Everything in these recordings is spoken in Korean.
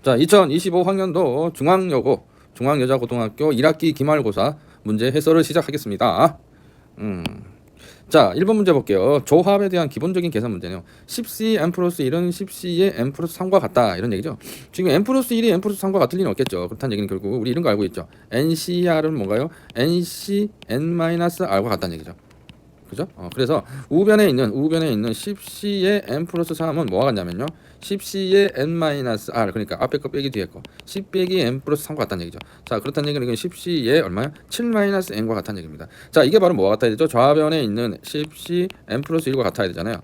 자, 2025학년도 중앙여자고등학교 1학기 기말고사 문제 해설을 시작하겠습니다. 자, 1번 문제 볼게요. 조합에 대한 기본적인 계산 문제네요. 10C n 플러스 1은 10C의 n 플러스 3과 같다, 이런 얘기죠. 지금 n 플러스 1이 n 플러스 3과 같을 리는 없겠죠. 그렇다는 얘기는 결국 우리 이런 거 알고 있죠. NCR은 뭔가요? NC n-R과 같다는 얘기죠. 그죠? 그래서 우변에 있는 10C의 n 플러스 3은 뭐가 같냐면요, 10C의 n-R, 그러니까 앞에 거 빼기 뒤에 거 10 빼기 n 플러스 3과 같다는 얘기죠. 자, 그렇다는 얘기는 10C의 얼마야? 7-n과 같다는 얘기입니다. 자, 이게 바로 뭐가 같아야 되죠? 좌변에 있는 10C n 플러스 1과 같아야 되잖아요.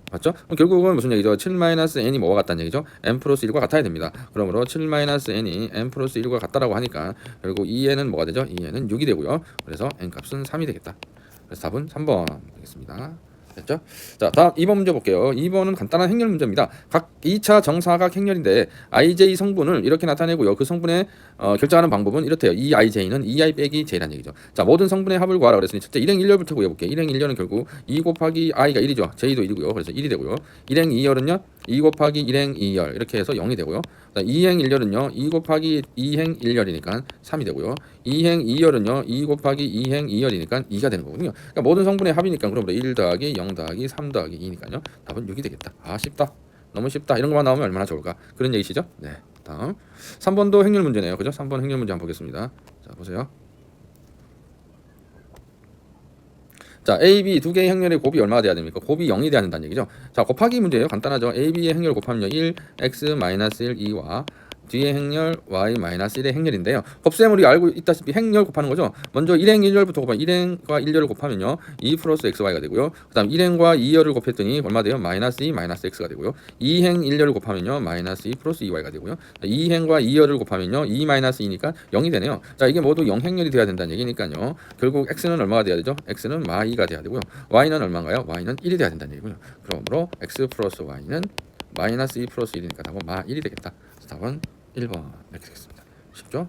맞죠? 그럼 결국은 무슨 얘기죠? 7-n이 뭐가 같다는 얘기죠? n 플러스 1과 같아야 됩니다. 그러므로 7-n이 n 플러스 1과 같다라고 하니까 결국 2n은 뭐가 되죠? 2n은 6이 되고요. 그래서 n 값은 3이 되겠다. 그래서 답은 3번 되겠습니다. 됐죠? 자, 다음 2번 문제 볼게요. 2번은 간단한 행렬 문제입니다. 각 2차 정사각 행렬인데 IJ 성분을 이렇게 나타내고요. 그 성분의 결정하는 방법은 이렇대요. 이 IJ는 2I 빼기 J라는 얘기죠. 자, 모든 성분의 합을 구하라 그랬으니 첫째 일행 1열부터 구해볼게요. 일행 1열은 결국 2 곱하기 I가 1이죠. J도 1이고요. 그래서 1이 되고요. 일행 2열은요 2 곱하기 일행 2열 이렇게 해서 0이 되고요. 2행 1열은요 2 곱하기 2행 1열이니까 3이 되고요. 2행 2열은요 2 곱하기 2행 2열이니까 2가 되는 거거든요. 그러니까 모든 성분의 합이니까 그러므로 1 더하기 0 더하기 3 더하기 2니까요. 답은 6이 되겠다. 아, 쉽다. 너무 쉽다. 이런 것만 나오면 얼마나 좋을까. 그런 얘기시죠? 네. 다음 3번도 행렬 문제네요. 그죠? 3번 행렬 문제 한번 보겠습니다. 자, 보세요. 자, A, B 두 개의 행렬의 곱이 얼마가 돼야 됩니까? 곱이 0이 돼야 된다는 얘기죠. 자, 곱하기 문제예요. 간단하죠. A, B의 행렬 곱하면요 1, x-1, 2와 뒤의 행렬 y-1의 행렬인데요. 곱셈을 우리 알고 있다시피 행렬 곱하는 거죠. 먼저 1행 1열부터 곱하면 1행과 1열을 곱하면요 2 플러스 xy가 되고요. 그 다음 1행과 2열을 곱했더니 얼마 돼요? 마이너스 2 마이너스 x가 되고요. 2행 1열을 곱하면요 마이너스 2 플러스 2y가 되고요. 2행과 2열을 곱하면요 2 마이너스 2니까 0이 되네요. 자, 이게 모두 0행렬이 돼야 된다는 얘기니까요. 결국 x는 얼마가 돼야 되죠? x는 마이가 돼야 되고요. y는 얼마인가요? y는 1이 돼야 된다는 얘기고요. 그러므로 x 플러스 y는 마이너스 2 플러스 1이니까 답은 마 1이 되겠다. 그래서 답은 1번 이렇게 되겠습니다. 쉽죠?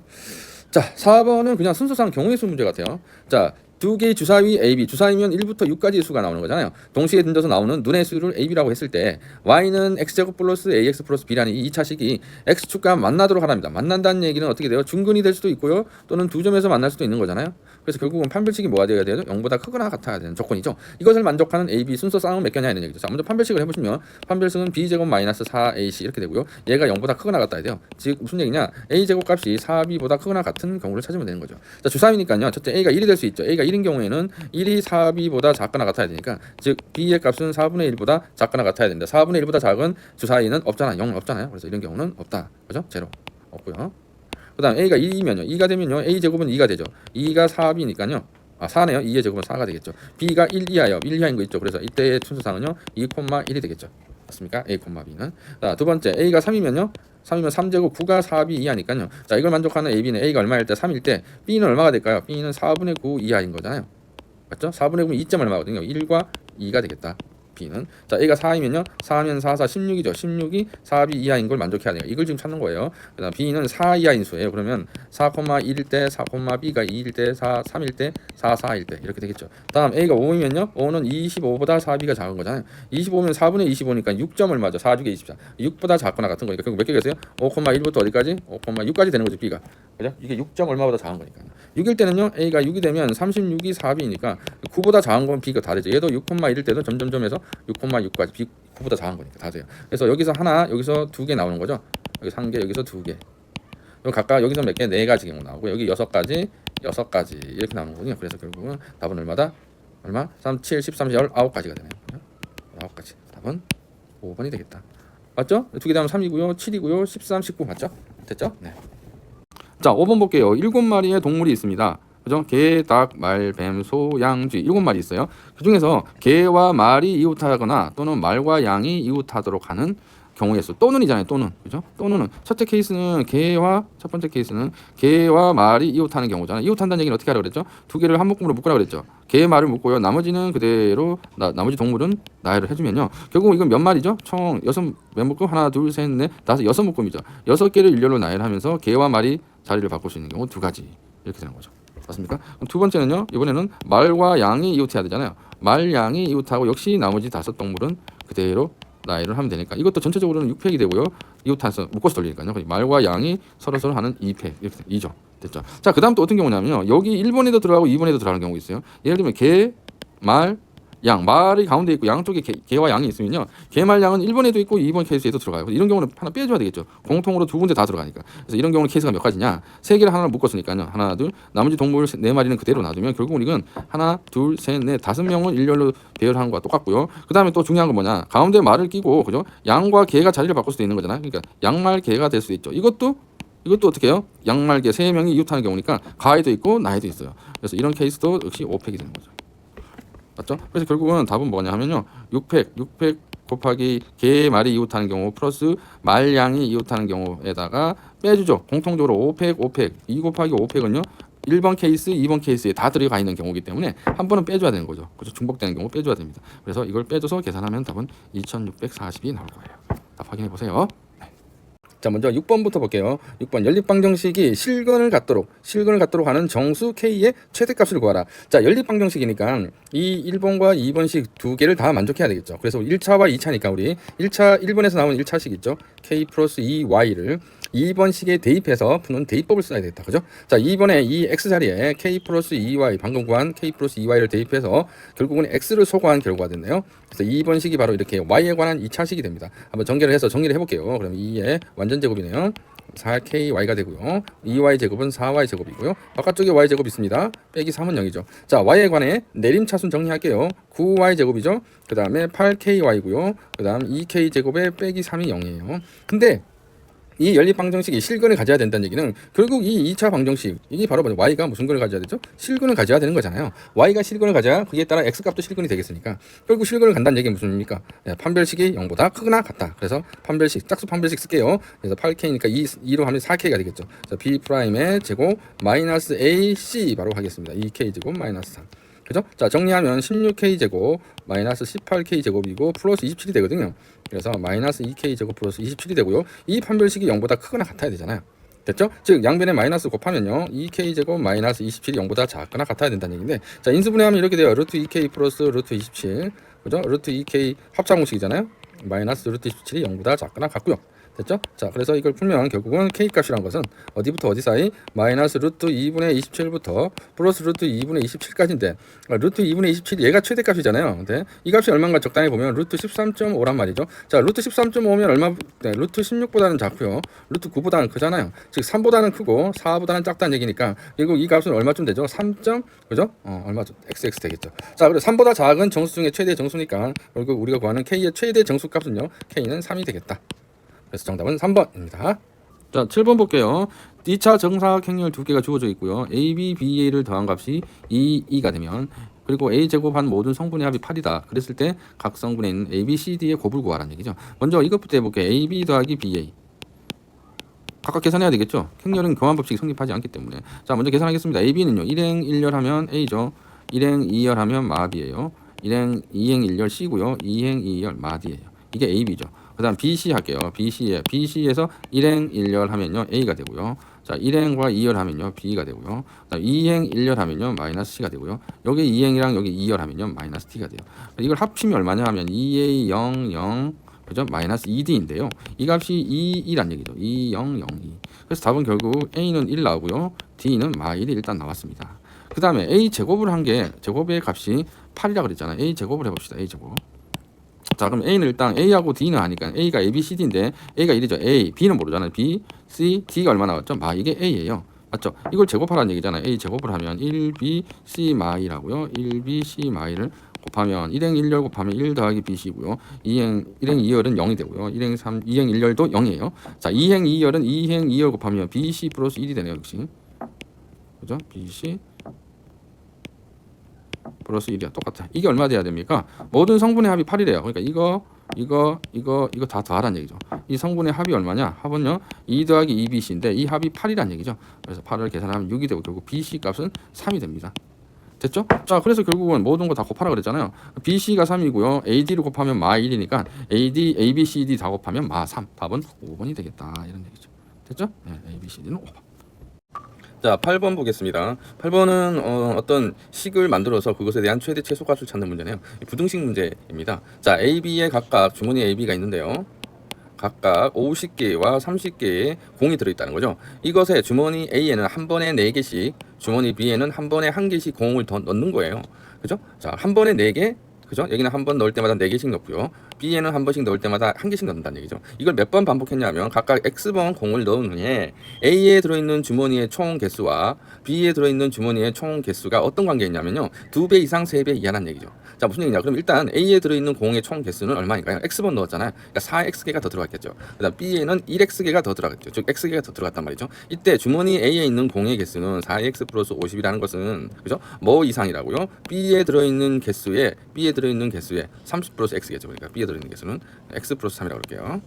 자, 4번은 그냥 순서상 경우의 수 문제 같아요. 자, 두 개의 주사위 AB, 주사위면 1부터 6까지의 수가 나오는 거잖아요. 동시에 던져서 나오는 눈의 수를 AB라고 했을 때 y는 x제곱 플러스 ax 플러스 b라는 이 2차식이 x축과 만나도록 하랍니다. 만난다는 얘기는 어떻게 돼요? 중근이 될 수도 있고요. 또는 두 점에서 만날 수도 있는 거잖아요. 그래서 결국은 판별식이 뭐가 되어야 돼요? 0보다 크거나 같아야 되는 조건이죠. 이것을 만족하는 AB 순서 쌍은 몇 개냐 이런 얘기죠. 자, 먼저 판별식을 해보시면 판별식은 b제곱 마이너스 4ac 이렇게 되고요. 얘가 0보다 크거나 같아야 돼요. 즉 무슨 얘기냐? a제곱 값이 4b보다 크거나 같은 경우를 찾으면 되는 거죠. 자, 주사위니까요. 첫째 a가 1이 될 수 있죠. a가 1인 경우에는 1이 4b보다 작거나 같아야 되니까, 즉 b의 값은 4분의 1보다 작거나 같아야 된다. 4분의 1보다 작은 주사위는 없잖아. 0은 없잖아요. 그래서 이런 경우는 없다. 그죠? 제로. 없고요. 그 다음 a가 2이면요 2가 되면요 a제곱은 2가 되죠. 2가 4b니까요 4네요. 2의 제곱은 4가 되겠죠. b가 1 이하예요. 1 이하인 거 있죠. 그래서 이때의 순서상은요 2,1이 되겠죠. 맞습니까? a, b는. 자, 두 번째 a가 3이면요 3이면 3제곱 9가 4b 이하니까요. 자, 이걸 만족하는 ab는 a가 얼마일 때 3일 때 b는 얼마가 될까요? b는 4분의 9 이하인 거잖아요. 맞죠? 4분의 9는 2점 얼마거든요. 1과 2가 되겠다. b는. 자, a가 4이면요 4면 4, 4, 16이죠. 16이 4b 이하인 걸 만족해야 돼요. 이걸 지금 찾는 거예요. 그다음 b는 4 이하인 수예요. 그러면 4,1일 때 4, b가 2일 때 4, 3일 때 4, 4일 때 이렇게 되겠죠. 다음 a가 5이면요 5는 25보다 4b가 작은 거잖아요. 25면 4분의 25니까 6점 얼마죠? 4 6에 24. 6보다 작거나 같은 거니까 결국 몇 개겠어요? 5,1부터 어디까지? 5,6까지 되는 거죠. b가. 그죠? 이게 6점 얼마보다 작은 거니까. 6일 때는요 a가 6이 되면 36이 4b니까 9보다 작은 건 b가 다 되죠. 얘도 6,1일 때도 점점점에서 6,6까지 b 9보다 작은 거니까 다 돼요. 그래서 여기서 하나, 여기서 두 개 나오는 거죠. 여기 3개, 여기서 2개. 여기 각각 여기서 몇 개? 4가지 경우 나오고 여기 6가지, 6가지 이렇게 나오는 거거든요. 그래서 결국은 답은 얼마다? 얼마? 3, 7, 13, 19가지가 되네요. 9가지. 답은 5번이 되겠다. 맞죠? 두 개 다음 3이고요, 7이고요, 13, 19 맞죠? 됐죠? 네. 자, 5번 볼게요. 7마리의 동물이 있습니다. 그죠? 개, 닭, 말, 뱀, 소, 양, 쥐 7마리 있어요. 그 중에서 개와 말이 이웃하거나 또는 말과 양이 이웃하도록 하는 경우의 수. 또는이잖아요. 또는. 그죠? 또는 첫째 케이스는 개와 첫 번째 케이스는 개와 말이 이웃하는 경우잖아요. 이웃한다는 얘기는 어떻게 하라고 그랬죠? 두 개를 한 묶음으로 묶으라고 그랬죠. 개, 말을 묶고요. 나머지는 그대로 나머지 동물은 나열을 해주면요. 결국 이건 몇 마리죠? 총 6몇 묶음? 하나, 둘, 셋, 넷, 다섯, 6묶음이죠. 6개를 일렬로 나열하면서 개와 말이 자리를 바꿀 수 있는 경우 2가지 이렇게 되는 거죠. 맞습니까? 그럼 두 번째는요. 이번에는 말과 양이 이웃해야 되잖아요. 말, 양이 이웃하고 역시 나머지 5 동물은 그대로 나이를 하면 되니까 이것도 전체적으로는 6팩이 되고요. 이웃해서 묶어서 돌리니까요. 말과 양이 서로 하는 2팩 이렇게 2죠. 됐죠. 자, 그다음 또 어떤 경우냐면요. 여기 1번에도 들어가고 2번에도 들어가는 경우가 있어요. 예를 들면 개, 말, 양, 말이 가운데 있고 양쪽에 개와 양이 있으면요. 개, 말, 양은 1번에도 있고 2번 케이스에도 들어가요. 이런 경우는 하나 빼줘야 되겠죠. 공통으로 두 군데 다 들어가니까. 그래서 이런 경우는 케이스가 몇 가지냐? 세 개를 하나로 묶었으니까요. 하나, 둘, 나머지 동물 네 마리는 그대로 놔두면 결국은 이건 하나, 둘, 셋, 넷, 5명을 일렬로 배열하는 거와 똑같고요. 그 다음에 또 중요한 건 뭐냐? 가운데 말을 끼고 그죠? 양과 개가 자리를 바꿀 수도 있는 거잖아요. 그러니까 양말 개가 될 수도 있죠. 이것도 어떻게 해요? 양말개 3명이 이웃하는 경우니까 가에도 있고 나에도 있어요. 그래서 이런 케이스도 역시 5팩이 되는 거죠. 맞죠? 그래서 결국은 답은 뭐냐 하면요. 6팩 곱하기 개 말이 이웃하는 경우 플러스 말 양이 이웃하는 경우에다가 빼주죠. 공통적으로 5팩 2 곱하기 5팩은요. 1번 케이스, 2번 케이스에 다 들어가 있는 경우이기 때문에 한 번은 빼줘야 되는 거죠. 그래서 중복되는 경우 빼줘야 됩니다. 그래서 이걸 빼줘서 계산하면 답은 2640이 나올 거예요. 답 확인해 보세요. 자, 먼저 6번부터 볼게요. 6번 연립방정식이 실근을 갖도록 하는 정수 K의 최대값을 구하라. 자, 연립방정식이니까 이 1번과 2번식 두 개를 다 만족해야 되겠죠. 그래서 1차와 2차니까 우리 1번에서 나온 1차식 있죠. K 플러스 2Y를 2번식에 대입해서 푸는 대입법을 써야 되겠다. 그죠? 자, 2번에 이 X자리에 K 플러스 2Y, 방금 구한 K 플러스 2Y를 대입해서 결국은 X를 소거한 결과가 됐네요. 그래서 2번식이 바로 이렇게 Y에 관한 2차식이 됩니다. 한번 정리를 해볼게요. 그럼 2의 완전제곱이네요. 4KY가 되고요. 2Y 제곱은 4Y 제곱이고요. 바깥쪽에 Y 제곱 있습니다. 빼기 3은 0이죠. 자, Y에 관해 내림차순 정리할게요. 9Y 제곱이죠. 그 다음에 8KY고요. 그 다음 2K 제곱에 빼기 3이 0이에요. 근데 이 연립방정식이 실근을 가져야 된다는 얘기는 결국 이 2차 방정식 이게 바로 y가 무슨 근을 가져야 되죠? 실근을 가져야 되는 거잖아요. y가 실근을 가져야 그에 따라 x값도 실근이 되겠으니까 결국 실근을 간다는 얘기는 무슨 의미입니까? 판별식이 0보다 크거나 같다. 그래서 판별식 짝수 판별식 쓸게요. 그래서 8k니까 2로 하면 4k가 되겠죠. 그래서 b 프라임의 제곱 마이너스 ac 바로 하겠습니다. 2k 제곱 마이너스 3. 그죠? 자, 정리하면 16k 제곱 마이너스 18k 제곱이고 플러스 27이 되거든요. 그래서 마이너스 2k 제곱 플러스 27이 되고요. 이 판별식이 0보다 크거나 같아야 되잖아요. 됐죠? 즉 양변에 마이너스 곱하면요. 2k 제곱 마이너스 27이 0보다 작거나 같아야 된다는 얘기인데, 자, 인수분해하면 이렇게 돼요. 루트 2k 플러스 루트 27. 그죠? 루트 2k 합작공식이잖아요. 마이너스 루트 27이 0보다 작거나 같고요. 됐죠? 자, 그래서 이걸 풀면 결국은 K값이란 것은 어디부터 어디 사이? 마이너스 루트 2분의 27부터 플러스 루트 2분의 27까지인데 루트 2분의 27 얘가 최대값이잖아요. 근데 이 값이 얼마인가 적당히 보면 루트 13.5란 말이죠. 자, 루트 13.5면 얼마? 네, 루트 16보다는 작고요. 루트 9보다는 크잖아요. 즉 3보다는 크고 4보다는 작다는 얘기니까 결국 이 값은 얼마쯤 되죠? 3. 그죠? 얼마죠? XX 되겠죠. 자, 그리고 3보다 작은 정수 중에 최대 정수니까 결국 우리가 구하는 K의 최대 정수 값은요. K는 3이 되겠다. 그래서 정답은 3번입니다. 자, 7번 볼게요. 2차 정사각 행렬 두 개가 주어져 있고요. A, B, B, A를 더한 값이 2가 되면 그리고 A 제곱한 모든 성분의 합이 8이다. 그랬을 때 각 성분에 있는 A, B, C, D의 곱을 구하라는 얘기죠. 먼저 이것부터 해볼게요. A, B 더하기 B, A. 각각 계산해야 되겠죠. 행렬은 교환법칙이 성립하지 않기 때문에. 자, 먼저 계산하겠습니다. A, B는요. 1행 1열 하면 A죠. 1행 2열 하면 마B예요. 2행 1열 C고요. 2행 2열 마D예요. 이게 A, B죠. 그 다음 BC 할게요. BC에서 1행 1열 하면요. A가 되고요. 자, 1행과 2열 하면요. B가 되고요. 자, 2행 1열 하면요. 마이너스 C가 되고요. 여기 2행이랑 여기 2열 하면요. 마이너스 T가 돼요. 이걸 합치면 얼마냐 하면 2A 0 0 그죠? 마이너스 2D인데요. 이 값이 2란 얘기죠. 2 0 0 2. 그래서 답은 결국 A는 1 나오고요. D는 마1이 일단 나왔습니다. 그 다음에 A 제곱을 한 게 제곱의 값이 8이라 그랬잖아요. A 제곱을 해봅시다. A 제곱. 자, 그럼 A는 일단 A하고 D는 하니까 A가 A, B, C, D인데 A가 1이죠. A, B는 모르잖아요. B, C, D가 얼마 나왔죠? 마, 이게 A예요. 맞죠? 이걸 제곱하라는 얘기잖아요. A 제곱을 하면 1B, C, 마이라고요. 1B, C, 마이를 곱하면 1행 1열 곱하면 1 더하기 BC고요. 1행 2열은 0이 되고요. 2행 2열도 0이에요. 자, 2행 2열은 2행 2열 곱하면 BC 플러스 1이 되네요. 역시. 그죠? BC 플러스 1이야. 똑같아. 이게 얼마 돼야 됩니까? 모든 성분의 합이 8이래요. 그러니까 이거 다 더하란 얘기죠. 이 성분의 합이 얼마냐? 합은요. 2 더하기 2BC인데 이 합이 8이란 얘기죠. 그래서 8을 계산하면 6이 되고 결국 BC 값은 3이 됩니다. 됐죠? 자, 그래서 결국은 모든 거 다 곱하라 그랬잖아요. BC가 3이고요. AD를 곱하면 마 1이니까 AD, AB, CD 다 곱하면 마 3. 답은 5번이 되겠다. 이런 얘기죠. 됐죠? 네, ABCD는 5번. 자, 8번 보겠습니다. 8번은 어떤 식을 만들어서 그것에 대한 최대 최소값을 찾는 문제네요. 부등식 문제입니다. 자, A, B에 각각 주머니 A, B가 있는데요. 각각 50개와 30개의 공이 들어있다는 거죠. 이것에 주머니 A에는 한 번에 4개씩, 주머니 B에는 한 번에 1개씩 공을 더 넣는 거예요. 그죠? 자, 한 번에 4개, 그죠? 여기는 한 번 넣을 때마다 4개씩 넣고요. B에는 한 번씩 넣을 때마다 1개씩 넣는다는 얘기죠. 이걸 몇 번 반복했냐면 각각 X번 공을 넣은 후에 A에 들어있는 주머니의 총 개수와 B에 들어있는 주머니의 총 개수가 어떤 관계있냐면요. 2배 이상 3배 이하라는 얘기죠. 자, 무슨 얘기냐? 그럼 일단 A에 들어있는 공의 총 개수는 얼마인가요? X번 넣었잖아요. 그러니까 4X개가 더 들어갔겠죠. 그 다음 B에는 1X개가 더 들어갔죠. 즉 X개가 더 들어갔단 말이죠. 이때 주머니 A에 있는 공의 개수는 4X 플러스 50이라는 것은 그죠? 뭐 이상이라고요? B에 들어있는 개수에 30 플러스 X겠죠. 그러니까 B에 들어있는 개수는 X 플러스 3이라고 그럴게요.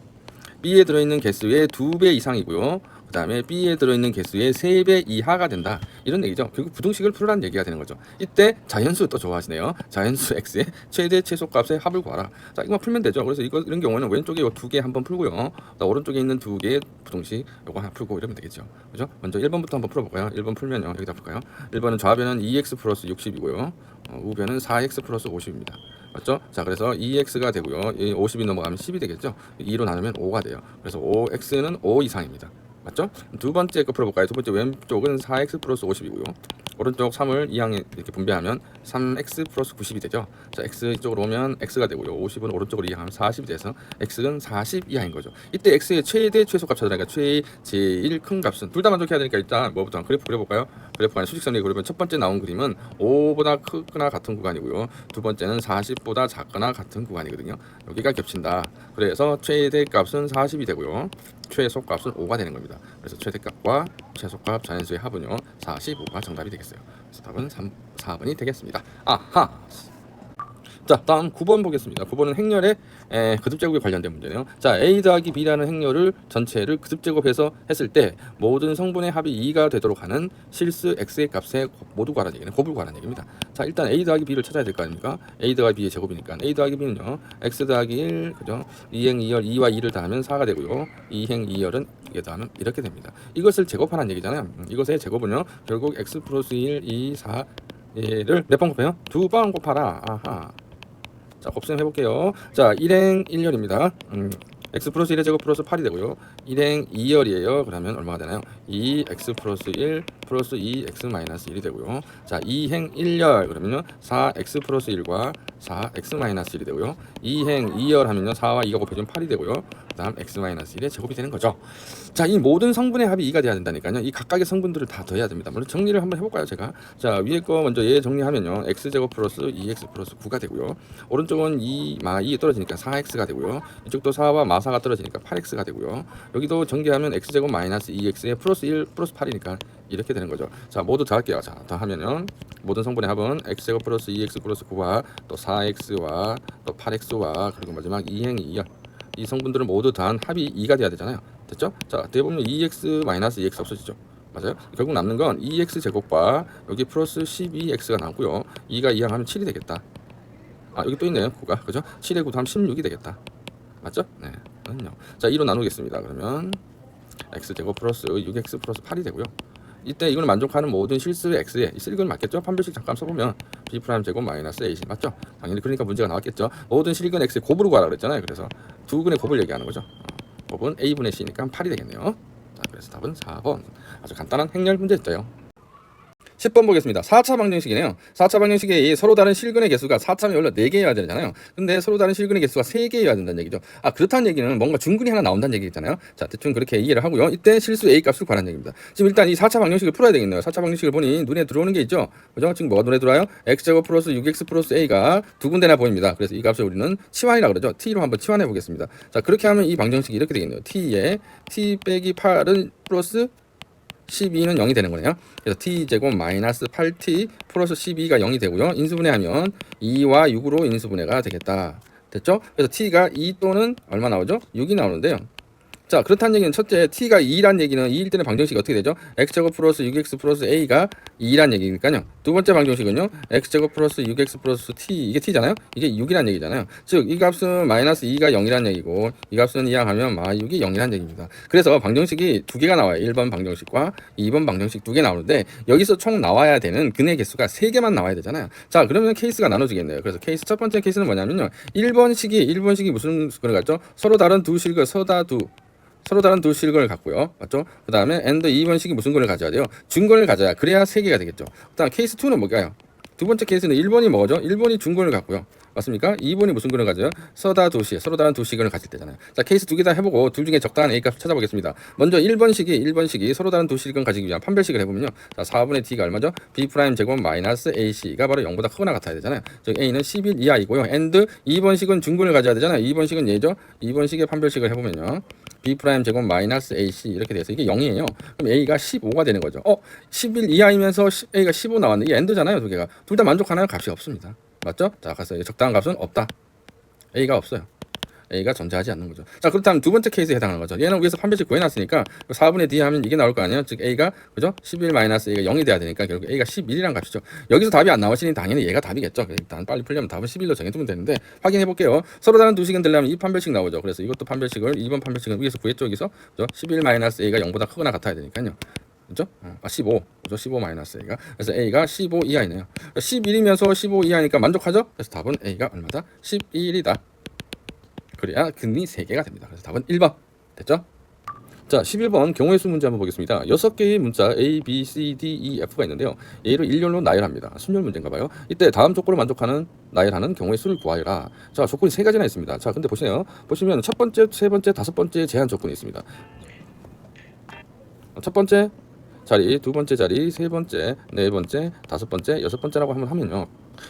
B에 들어있는 개수의 2배 이상이고요. 그 다음에 B에 들어있는 개수의 3배 이하가 된다. 이런 얘기죠. 결국 부등식을 풀으라는 얘기가 되는 거죠. 이때 자연수 또 좋아하시네요. 자연수 X의 최대 최소값의 합을 구하라. 자, 이거 풀면 되죠. 그래서 이런 경우에는 왼쪽에 2개 한번 풀고요. 오른쪽에 있는 2개의 부등식 요거 하나 풀고 이러면 되겠죠. 그죠? 먼저 1번부터 한번 풀어볼까요? 1번 풀면요. 여기다 볼까요? 1번은 좌변은 2X 플러스 60이고요. 우변은 4X 플러스 50입니다. 맞죠? 자, 그래서 2x가 되고요. 50이 넘어가면 10이 되겠죠? 2로 나누면 5가 돼요. 그래서 5x는 5 이상입니다. 맞죠? 두 번째 거 풀어볼까요? 두 번째 왼쪽은 4x 플러스 50이고요. 오른쪽 3을 이항에 이렇게 분배하면 3x 플러스 90이 되죠. 자, x 이쪽으로 오면 x가 되고요. 50은 오른쪽으로 이항하면 40이 돼서 x는 40 이하인 거죠. 이때 x의 최대 최소값 찾으니까 제일 큰 값은 둘 다 만족해야 되니까 일단 뭐부터 그래프 그려볼까요? 그래프 안에 수직선이 그리면 첫 번째 나온 그림은 5보다 크거나 같은 구간이고요. 두 번째는 40보다 작거나 같은 구간이거든요. 여기가 겹친다. 그래서 최대 값은 40이 되고요. 최소값은 5가 되는 겁니다. 그래서 최대값과 최소값 자연수의 합은요 45가 정답이 되겠어요. 그래서 답은 4번이 되겠습니다. 아하. 자, 다음 9번 보겠습니다. 9번은 행렬의 그듭제곱에 관련된 문제네요. 자, A 더하기 B라는 행렬을 전체를 그듭제곱해서 했을 때 모든 성분의 합이 2가 되도록 하는 실수 X의 값에 모두 구하라는 얘기는 곱을 구하라는 얘기입니다. 자, 일단 A 더하기 B를 찾아야 될 거 아닙니까? A 더하기 B의 제곱이니까 A 더하기 B는요 X 더하기 1, 그죠? 2행 2열 2와 2를 더하면 4가 되고요. 2행 2열은 이게 더하면 이렇게 됩니다. 이것을 제곱하라는 얘기잖아요. 이것의 제곱은요 결국 X 플러스 1, 2, 4 얘를 몇 번 곱해요? 2번 곱하라. 아하. 자, 곱셈 해볼게요. 자, 1행 1열입니다. x 플러스 1의 제곱 플러스 8이 되고요. 1행 2열이에요. 그러면 얼마가 되나요? 2x 플러스 1 플러스 2x 마이너스 1이 되고요. 자, 2행 1열 그러면요 4x 플러스 1과 4x 마이너스 1이 되고요. 2행 2열 하면요 4와 2가 곱해지면 8이 되고요. 그 다음 x 마이너스 1의 제곱이 되는 거죠. 자, 이 모든 성분의 합이 2가 돼야 된다니까요. 이 각각의 성분들을 다 더해야 됩니다. 먼저 정리를 한번 해볼까요, 제가? 자, 위에 거 먼저 얘 정리하면요 x제곱 플러스 2x 플러스 9가 되고요. 오른쪽은 2 떨어지니까 4x가 되고요. 이쪽도 4와 마사가 떨어지니까 8x가 되고요. 여기도 전개하면 x제곱 마이너스 2x에 플러스 1 플러스 8이니까 이렇게 되는 거죠. 자, 모두 더할게요. 자, 더하면은 모든 성분의 합은 x제곱 플러스 2x 플러스 9와 또 4x와 또 8x와 그리고 마지막 2행 2열 이 성분들은 모두 더한 합이 2가 돼야 되잖아요. 됐죠? 자, 대보면 2x 마이너스 2x 없어지죠. 맞아요? 결국 남는 건 2x 제곱과 여기 플러스 12x가 남고요. 2가 이항하면 7이 되겠다. 아, 여기 또 있네요. 9가. 그죠? 7에 9 하면 16이 되겠다. 맞죠? 네. 자, 2로 나누겠습니다. 그러면 x제곱 플러스 6x 플러스 8이 되고요. 이때 이걸 만족하는 모든 실수 x에 이건 맞겠죠? 판별식 잠깐 써보면 b 프라임 제곱 마이너스 a 맞죠? 당연히 그러니까 문제가 나왔겠죠. 모든 실근 x의 곱으로 구하라 그랬잖아요. 그래서 두 근의 곱을 얘기하는 거죠. 곱은 a분의 c니까 8이 되겠네요. 자, 그래서 답은 4번. 아주 간단한 행렬 문제였죠. 10번 보겠습니다. 4차 방정식이네요. 4차 방정식에 서로 다른 실근의 개수가 4차면 원래 4개여야 되잖아요. 근데 서로 다른 실근의 개수가 3개여야 된다는 얘기죠. 아, 그렇다는 얘기는 뭔가 중근이 하나 나온다는 얘기잖아요. 자, 대충 그렇게 이해를 하고요. 이때 실수 A 값을 구하라는 얘기입니다. 지금 일단 이 4차 방정식을 풀어야 되겠네요. 4차 방정식을 보니 눈에 들어오는 게 있죠. 그죠? 지금 뭐가 눈에 들어와요? x제곱 플러스 6x 플러스 a가 두 군데나 보입니다. 그래서 이 값을 우리는 치환이라 그러죠. t로 한번 치환해 보겠습니다. 자, 그렇게 하면 이 방정식이 이렇게 되겠네요. t에 t 빼기 8은 플러스 12는 0이 되는 거네요. 그래서 t제곱 마이너스 8t 플러스 12가 0이 되고요. 인수분해하면 2와 6으로 인수분해가 되겠다. 됐죠? 그래서 t가 2 또는 얼마 나오죠? 6이 나오는데요. 자, 그렇다는 얘기는 첫째 t가 2란 얘기는 2일 때는 방정식이 어떻게 되죠? x제곱 플러스 6x 플러스 a가 2란 얘기니까요. 두 번째 방정식은요. x제곱 플러스 6x 플러스 t, 이게 t잖아요. 이게 6이란 얘기잖아요. 즉 이 값은 마이너스 2가 0이란 얘기고 이 값은 이항하면 -6이 0이란 얘기입니다. 그래서 방정식이 두 개가 나와요. 1번 방정식과 2번 방정식 두 개 나오는데 여기서 총 나와야 되는 근의 개수가 3개만 나와야 되잖아요. 자, 그러면 케이스가 나눠지겠네요. 그래서 케이스 첫 번째 케이스는 뭐냐면요. 1번식이 무슨 근을 갖죠? 서로 다른 두 실근 서로 다른 두 실근을 갖고요. 맞죠? 그 다음에 and 2번식이 무슨 근을 가져야 돼요? 준근을 가져야, 그래야 3개가 되겠죠. 그 다음 케이스 2는 뭘까요? 두 번째 케이스는 1번이 뭐죠? 1번이 준근을 갖고요. 맞습니까? 2번이 무슨 근을 가져요? 서로 다른 두 식근을 가질 때잖아요. 자, 케이스 두 개 다 해보고 둘 중에 적당한 A 값 찾아보겠습니다. 먼저 1번식이 서로 다른 두 식근 가지기 위한 판별식을 해보면요. 자, 4분의 t가 얼마죠? b' 제곱 마이너스 ac가 바로 0보다 크거나 같아야 되잖아요. 즉 a는 11 이하이고요. and 2번식은 준근을 가져야 되잖아요. 2번식은 얘죠? 2번식의 판별식을 해보면요. b' 제곱 마이너스 ac 이렇게 돼서 이게 0이에요. 그럼 a가 15가 되는 거죠. 11 이하이면서 a가 15 나왔는데 이게 and잖아요. 두 개가. 둘 다 만족하나요? 값이 없습니다. 맞죠? 자, 그래서 적당한 값은 없다. A가 없어요. A가 존재하지 않는 거죠. 자, 그렇다면 두 번째 케이스에 해당하는 거죠. 얘는 위에서 판별식 구해놨으니까 4분의 D 하면 이게 나올 거 아니에요? 즉 A가 그죠? 11 마이너스 A가 0이 돼야 되니까 결국 A가 11이란 값이죠. 여기서 답이 안 나오시니 당연히 얘가 답이겠죠. 일단 빨리 풀려면 답은 11로 정해두면 되는데 확인해 볼게요. 서로 다른 두 식은 되려면 이 판별식 나오죠. 그래서 이것도 판별식을 2번 판별식을 위에서 구했죠. 여기서 그죠? 11 마이너스 A가 0보다 크거나 같아야 되니까요. 그죠? 15. 그죠? 15 마이너스 A가. 그래서 A가 15 이하이네요. 11이면서 15 이하니까 만족하죠? 그래서 답은 A가 얼마다? 11이다. 그래야 근이 3개가 됩니다. 그래서 답은 1번. 됐죠? 자, 11번 경우의 수 문제 한번 보겠습니다. 6개의 문자 A, B, C, D, E, F가 있는데요. A를 일렬로 나열합니다. 순열 문제인가 봐요. 이때 다음 조건을 만족하는 나열하는 경우의 수를 구하여라. 자, 조건이 3가지나 있습니다. 자, 근데 보시면 첫 번째, 세 번째, 다섯 번째 제한 조건이 있습니다. 첫 번째 자리, 두 번째 자리, 세 번째, 네 번째, 다섯 번째, 여섯 번째라고 한번 하면요.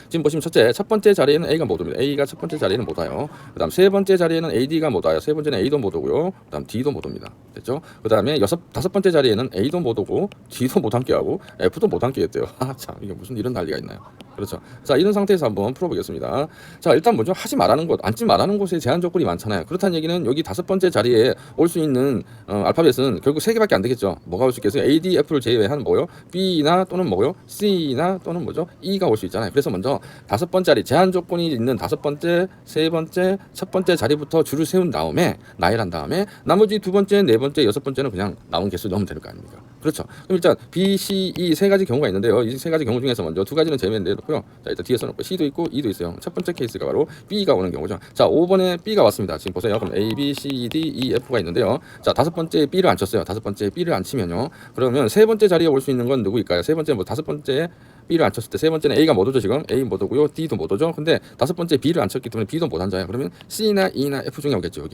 지금 보시면 첫 번째 자리에는 A가 못 옵니다. A가 첫 번째 자리에는 못 와요. 그 다음 세 번째 자리에는 AD가 못 와요. 세 번째는 A도 못 오고요. 그 다음 D도 못 옵니다. 됐죠? 그 다음에 다섯 번째 자리에는 A도 못 오고 D도 못 함께 하고 F도 못 함께 했대요. 참, 이게 무슨 이런 난리가 있나요? 그렇죠. 자, 이런 상태에서 한번 풀어보겠습니다. 자, 일단 먼저 하지 말라는 곳, 앉지 말라는 곳에 제한 조건이 많잖아요. 그렇다는 얘기는 여기 다섯 번째 자리에 올 수 있는 알파벳은 결국 3개밖에 안 되겠죠. 뭐가 올 수 있겠어요? A, D, F를 제외한 뭐요? B나 또는 뭐요? C나 또는 뭐죠? E가 올 수 있잖아요. 그래서 먼저 다섯 번째 자리, 제한 조건이 있는 다섯 번째, 세 번째, 첫 번째 자리부터 줄을 세운 다음에 나열한 다음에 나머지 두 번째, 네 번째, 여섯 번째는 그냥 나온 개수 넣으면 되는 거 아닙니까? 그렇죠. 그럼 일단 B, C, E 세 가지 경우가 있는데요. 이 세 가지 경우 중에서 먼저 두 가지는 제외 내놓고요. 자, 일단 뒤에 써놓고 C도 있고 E도 있어요. 첫 번째 케이스가 바로 B가 오는 경우죠. 자, 5번에 B가 왔습니다. 지금 보세요. 그럼 A, B, C, D, E, F가 있는데요. 자, 다섯 번째 B를 안 쳤어요. 다섯 번째 B를 안 치면요. 그러면 세 번째 자리에 올 수 있는 건 누구일까요? 세 번째 다섯 번째 B를 안 쳤을 때 세 번째는 A가 못 오죠. 지금 A 못 오고요. D도 못 오죠. 근데 다섯 번째 B를 안 쳤기 때문에 B도 못 앉아요. 그러면 C나 E나 F 중에 오겠죠.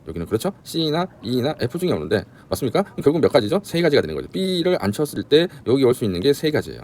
여기는 그렇죠? C나 E나 F 중에 오는데 맞습니까? 결국 몇 가지죠? 3가지가 되는 거죠. B를 안 쳤을 때 여기 올 수 있는 게 3가지예요.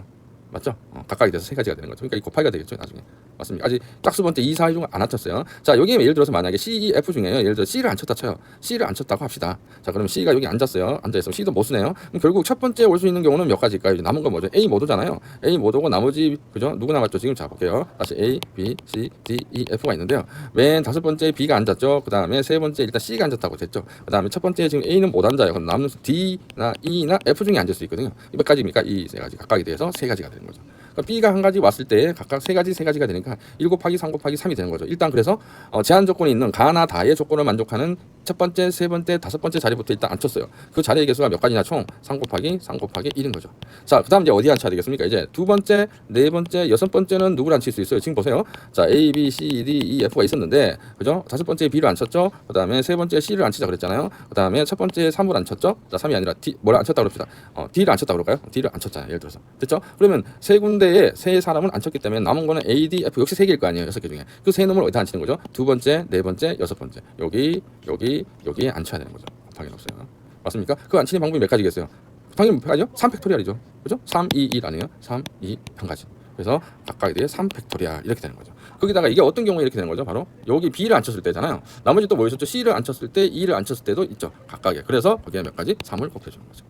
맞죠? 각각이 돼서 3가지가 되는 거죠. 그러니까 이 곱하기가 되겠죠, 나중에. 맞습니다. 아직 짝수 번째 2, 4, 2 중에 안 합쳤어요. 자, 여기에 예를 들어서 만약에 C, E, F 중에요. 예를 들어 C를 안 쳤다 쳐요. C를 안 쳤다고 합시다. 자, 그러면 C가 여기 앉았어요. 앉아있으면 C도 못 쓰네요. 그럼 결국 첫 번째 올 수 있는 경우는 몇 가지일까요? 이제 남은 건 뭐죠? A 못 오잖아요. A 못 오고 나머지, 그죠? 누구 남았죠? 지금 자, 볼게요. 다시 A, B, C, D, E, F가 있는데요. 맨 다섯 번째 B가 앉았죠. 그 다음에 세 번째 일단 C가 앉았다고 됐죠. 그 다음에 첫 번째 지금 A는 못 앉아요. 그럼 남는 D나 E나 F 중에 앉을 수 있거든요. 몇 가지입니까? 이 세 가지. 각각이 돼서 3가지가 되는 거죠. 그러니까 B가 한 가지 왔을 때 각각 3가지가 되니까 1 곱하기 3 곱하기 3이 되는 거죠. 일단 그래서 제한 조건이 있는 가나 다의 조건을 만족하는 첫 번째, 세 번째, 다섯 번째 자리부터 일단 앉혔어요. 그 자리의 개수가 몇 가지냐? 총 3 곱하기 1인 거죠. 자, 그 다음 이제 어디 앉혀야 되겠습니까? 이제 두 번째, 네 번째, 여섯 번째는 누구를 앉힐 수 있어요? 지금 보세요. 자, A, B, C, D, E, F가 있었는데, 그죠? 다섯 번째 B를 앉혔죠? 그 다음에 세 번째 C를 앉히자 그랬잖아요. 그 다음에 첫 번째 3을 앉혔죠? 자, 3이 아니라 D, 뭐를 앉혔다 그럽시다. D를 앉혔다 그럴까요? D를 앉혔잖아요. 예를 들어서. 됐죠? 그러면 세 군데에 세 사람을 앉혔기 때문에 남은 거는 A, D, F 역시 3개일 거 아니에요. 6개 중에. 그 세 놈을 어디다 앉히는 거죠? 두 번째, 네 번째, 여섯 번째. 여기에 앉혀야 되는 거죠. 곱하기는 없어요. 맞습니까? 그 앉히는 방법이 몇 가지겠어요? 당연히 몇 가지죠? 3팩토리얼이죠. 그죠? 3, 2, 1 아니에요? 3, 2, 한 가지. 그래서 각각에 대해 3팩토리얼 이렇게 되는 거죠. 거기다가 이게 어떤 경우에 이렇게 되는 거죠? 바로 여기 B를 안 쳤을 때잖아요. 나머지 또 뭐 있었죠? C를 안 쳤을 때, E를 안 쳤을 때도 있죠. 각각에. 그래서 거기에 몇 가지 3을 곱해주는 거죠.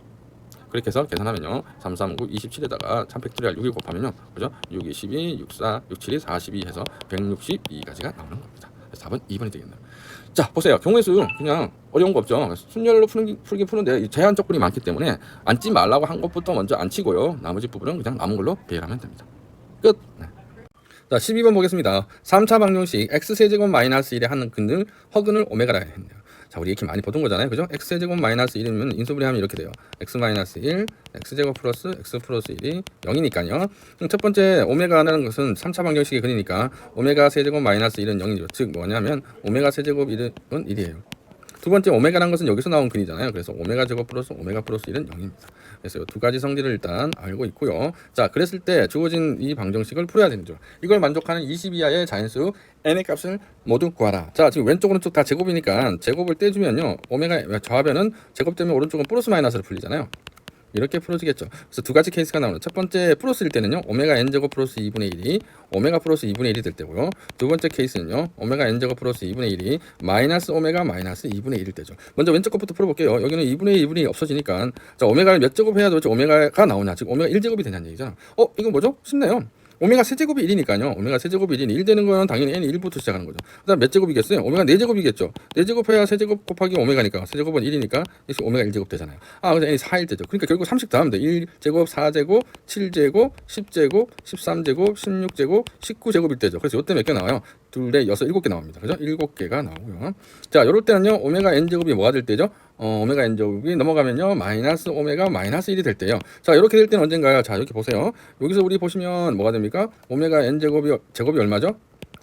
그렇게 해서 계산하면요. 3, 3, 9, 27에다가 3팩토리얼 6을 곱하면요. 그죠? 6, 2, 12, 6, 4, 6, 7, 42 해서 162가지가 나오는 겁니다. 그래서 답은 2번이 되겠네요. 자, 보세요. 경우의 수 그냥 어려운 거 없죠. 순열로 풀긴 푸는데 제한 조건이 많기 때문에 앉지 말라고 한 것부터 먼저 안 치고요. 나머지 부분은 그냥 남은 걸로 배열하면 됩니다. 끝. 네. 자, 12번 보겠습니다. 3차 방정식 x세제곱 마이너스 1의 한 근을 허근을 오메가라 했네요. 자, 우리 이렇게 많이 보던 거잖아요. 그죠? x세제곱 마이너스 1이면 인수분해하면 이렇게 돼요. x 마이너스 1, x제곱 플러스 x 플러스 1이 0이니까요. 첫 번째 오메가라는 것은 3차 방정식의 근이니까 오메가 세제곱 마이너스 1은 0이죠. 즉 뭐냐면 오메가 세제곱 1은 1이에요. 두 번째 오메가라는 것은 여기서 나온 근이잖아요. 그래서 오메가 제곱 플러스 오메가 플러스 1은 0입니다. 그래서 두 가지 성질을 일단 알고 있고요. 자, 그랬을 때 주어진 이 방정식을 풀어야 되는 거죠. 이걸 만족하는 20 이하의 자연수 n의 값을 모두 구하라. 자, 지금 왼쪽 오른쪽 다 제곱이니까 제곱을 떼주면요. 오메가 좌변은 제곱되면 오른쪽은 플러스 마이너스로 풀리잖아요. 이렇게 풀어지겠죠. 그래서 두 가지 케이스가 나오는 첫 번째 플러스일 때는요. 오메가 n제곱 플러스 2분의 1이 오메가 플러스 2분의 1이 될 때고요. 두 번째 케이스는요. 오메가 n제곱 플러스 2분의 1이 마이너스 오메가 마이너스 2분의 1일 때죠. 먼저 왼쪽 것부터 풀어볼게요. 여기는 2분의 2분이 없어지니까 자, 오메가를 몇 제곱 해야 도대체 오메가가 나오냐. 즉 오메가 1제곱이 되냐는 얘기잖아. 이거 뭐죠? 쉽네요. 오메가 세제곱이 1이니까요. 오메가 세제곱이 1이니 1 되는 거는 당연히 n이 1부터 시작하는 거죠. 그 다음 몇 제곱이겠어요? 오메가 4제곱이겠죠. 4제곱 해야 세제곱 곱하기 오메가니까 세제곱은 1이니까 오메가 1제곱 되잖아요. 그래서 n이 4일 때죠. 그러니까 결국 30 더하면 돼. 1제곱, 4제곱, 7제곱, 10제곱, 13제곱, 16제곱, 19제곱일 때죠. 그래서 이때 몇 개 나와요? 둘, 넷, 여섯, 7개 나옵니다. 그죠? 7개가 나오고요. 자, 요럴 때는요. 오메가 n제곱이 뭐가 될 때죠? 오메가 n제곱이 넘어가면요. 마이너스 오메가 마이너스 1이 될 때요. 자, 이렇게 될 때는 언젠가요? 자, 이렇게 보세요. 여기서 우리 보시면 뭐가 됩니까? 오메가 n제곱이 얼마죠?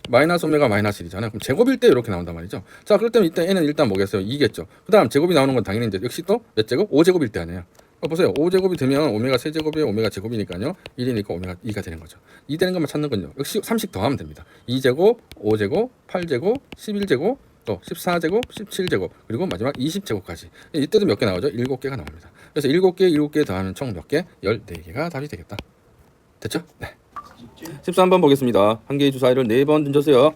마이너스 오메가 마이너스 1이잖아요. 그럼 제곱일 때 이렇게 나온단 말이죠. 자, 그럴 때는 이때 n은 일단 뭐겠어요? 2겠죠. 그 다음 제곱이 나오는 건 당연히 이제 역시 또 몇 제곱? 5제곱일 때 아니에요. 보세요. 5제곱이 되면 오메가 세제곱에 오메가 제곱이니까요. 1이니까 오메가 2가 되는 거죠. 2 되는 것만 찾는 건요. 역시 3씩 더하면 됩니다. 2제곱, 5제곱, 8제곱, 11제곱, 또 14제곱, 17제곱, 그리고 마지막 20제곱까지. 이때도 몇 개 나오죠? 7개가 나옵니다. 그래서 7개 더하면 총 몇 개? 14개가 답이 되겠다. 됐죠? 네. 13번 보겠습니다. 한 개의 주사위를 4번 던졌어요.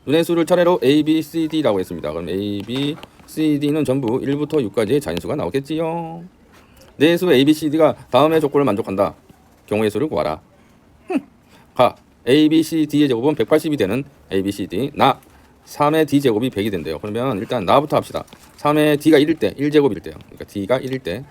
눈의 수를 차례로 A, B, C, D라고 했습니다. 그럼 A, B, C, D는 전부 1부터 6까지의 자연수가 나오겠지요. 내 수 A, B, C, D가 다음의 조건을 만족한다. 경우의 수를 구하라. 가. A, B, C, D의 제곱은 180이 되는 A, B, C, D. 나. 3의 D 제곱이 100이 된대요. 그러면 일단 나부터 합시다. 3의 D가 1일 때, 1제곱일 때요. 그러니까 D가 1일 때.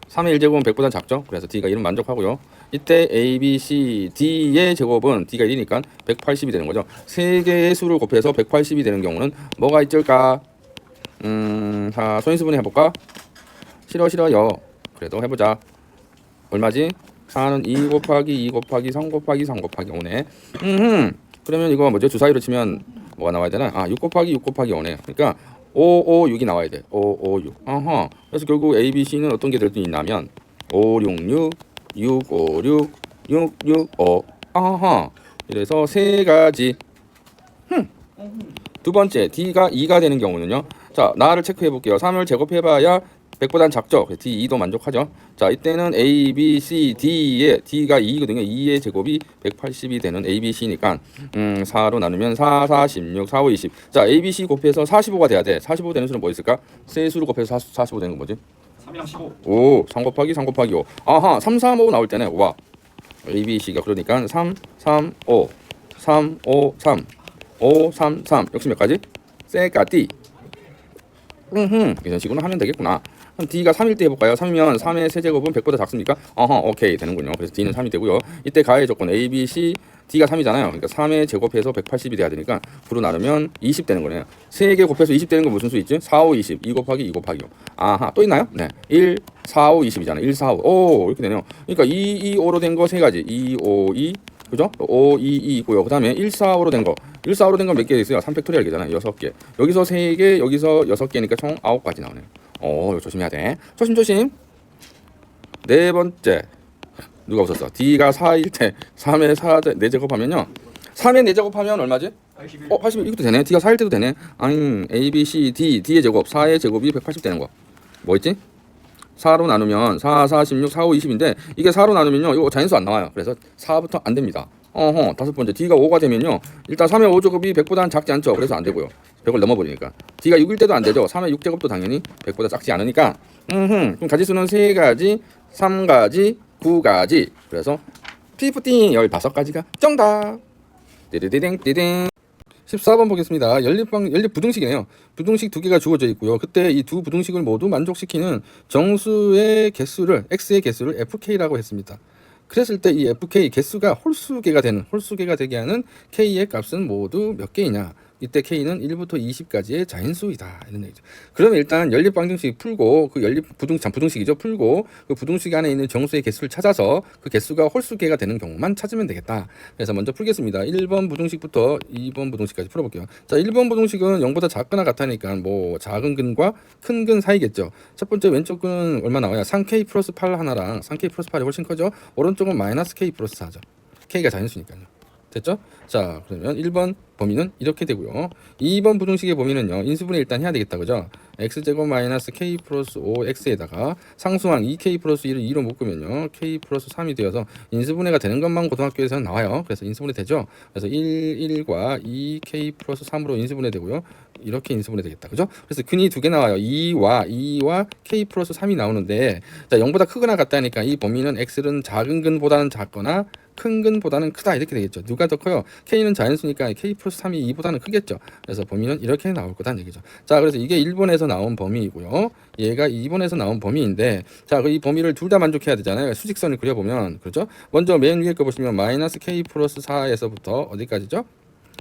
3의 1제곱은 100보다 작죠? 그래서 D가 1은 만족하고요. 이때 A, B, C, D의 제곱은 D가 1이니까 180이 되는 거죠. 3개의 수를 곱해서 180이 되는 경우는 뭐가 있을까? 자, 소인수분해 해볼까? 싫어요. 그래도 해보자. 얼마지? 4는 2 곱하기 2 곱하기 3 곱하기 3 곱하기 5네. 그러면 이거 뭐죠? 주사위로 치면 뭐가 나와야 되나? 6 곱하기 6 곱하기 5네. 그러니까 5, 5, 6이 나와야 돼. 5, 5, 6. 그래서 결국 A, B, C는 어떤 게 될 수 있냐면 5, 6, 6, 6, 5, 6, 6, 6, 5. 이래서 세 가지. 두 번째, D가 2가 되는 경우는요. 자, 나를 체크해 볼게요. 3을 제곱해봐야 100보단 작죠. D2도 만족하죠. 자, 이때는 A, B, C, D의 D가 2거든요. 2의 제곱이 180이 되는 A, B, C니까 4로 나누면 4, 4, 16, 4, 5, 20. 자, A, B, C 곱해서 45가 돼야 돼. 45 되는 수는 뭐 있을까? 세 수를 곱해서 45 되는 건 뭐지? 3이랑 15. 오, 3 곱하기 3 곱하기 5. 3, 3, 5 나올 때는 와. A, B, C가 그러니까 3, 3, 5. 3, 5, 3. 5, 3, 3. 역시 몇 가지? 세가 D. 이런 식으로 하면 되겠구나. 그럼 D가 3일 때 해볼까요? 3이면 3의 세제곱은 100보다 작습니까? 오케이 되는군요. 그래서 D는 3이 되고요. 이때 가의 조건 A, B, C, D가 3이잖아요. 그러니까 3의 제곱해서 180이 돼야 되니까 9로 나누면 20 되는 거네요. 3개 곱해서 20 되는 건 무슨 수 있지? 4, 5, 20. 2 곱하기 2 곱하기 5. 또 있나요? 네. 1, 4, 5, 20이잖아요. 1, 4, 5. 오, 이렇게 되네요. 그러니까 2, 2, 5로 된 거 3가지. 2, 5, 2. 그죠? 5, 2, 2 있고요. 그 다음에 1, 4, 5로 된 거. 1, 4, 5로 된 거 몇 개 있어요? 3팩토리얼 개잖아요. 6개. 여기서 3개, 여기서 6개니까 총 9가지 나오네요. 이거 조심해야 돼. 조심. 네 번째. 누가 웃었어? D가 4일 때 3의 4제곱하면요. 3의 4제곱하면 얼마지? 81. 81. 이것도 되네. D가 4일 때도 되네. 아니, A, B, C, D. D의 제곱. 4의 제곱이 180 되는 거. 뭐 있지? 4로 나누면 4, 4, 16, 4, 5, 20인데 이게 4로 나누면요. 이거 자연수 안 나와요. 그래서 4부터 안 됩니다. 다섯 번째. D가 5가 되면요. 일단 3의 5제곱이 100보다는 작지 않죠. 그래서 안 되고요. 100을 넘어버리니까. D가 6일 때도 안 되죠. 3의 6제곱도 당연히 100보다 작지 않으니까. 그럼 가지수는 3가지, 3가지, 9가지. 그래서 15, 15가지가 정답. 띠디디딩 띠딩. 14번 보겠습니다. 연립 부등식이네요. 부등식 두 개가 주어져 있고요. 그때 이 두 부등식을 모두 만족시키는 정수의 개수를 x의 개수를 fk라고 했습니다. 그랬을 때 이 fk 개수가 홀수계가 되게 하는 k의 값은 모두 몇 개이냐? 이때 k는 1부터 20까지의 자인수이다 이런 얘기죠. 그러면 일단 연립 방정식 풀고 그 연립 부등식이죠. 풀고 그 부등식 안에 있는 정수의 개수를 찾아서 그 개수가 홀수계가 되는 경우만 찾으면 되겠다. 그래서 먼저 풀겠습니다. 1번 부등식부터 2번 부등식까지 풀어볼게요. 자, 1번 부등식은 0보다 작거나 같으니까 뭐 작은 근과 큰 근 사이겠죠. 첫 번째 왼쪽 근은 얼마 나와요? 3k 플러스 8 하나랑 3k 플러스 8이 훨씬 커죠. 오른쪽은 마이너스 k 플러스 4죠. k가 자인수니까요. 됐죠? 자, 그러면 1번 범위는 이렇게 되고요. 2번 부등식의 범위는요. 인수분해 일단 해야 되겠다. 그죠? x제곱 마이너스 k 플러스 5x에다가 상수항 2k 플러스 1을 2로 묶으면요. k 플러스 3이 되어서 인수분해가 되는 것만 고등학교에서는 나와요. 그래서 인수분해 되죠? 그래서 1과 2k 플러스 3으로 인수분해 되고요. 이렇게 인수분해 되겠다. 그죠? 그래서 근이 두 개 나와요. 2와 k 플러스 3이 나오는데 자, 0보다 크거나 같다니까 이 범위는 x는 작은 근보다는 작거나 큰 근보다는 크다 이렇게 되겠죠. 누가 더 커요? k는 자연수니까 k 플러스 3이 2보다는 크겠죠. 그래서 범위는 이렇게 나올 거다는 얘기죠. 자, 그래서 이게 1번에서 나온 범위이고요. 얘가 2번에서 나온 범위인데 자, 이 범위를 둘 다 만족해야 되잖아요. 수직선을 그려보면 그렇죠? 먼저 맨 위에 거 보시면 마이너스 k 플러스 4에서부터 어디까지죠?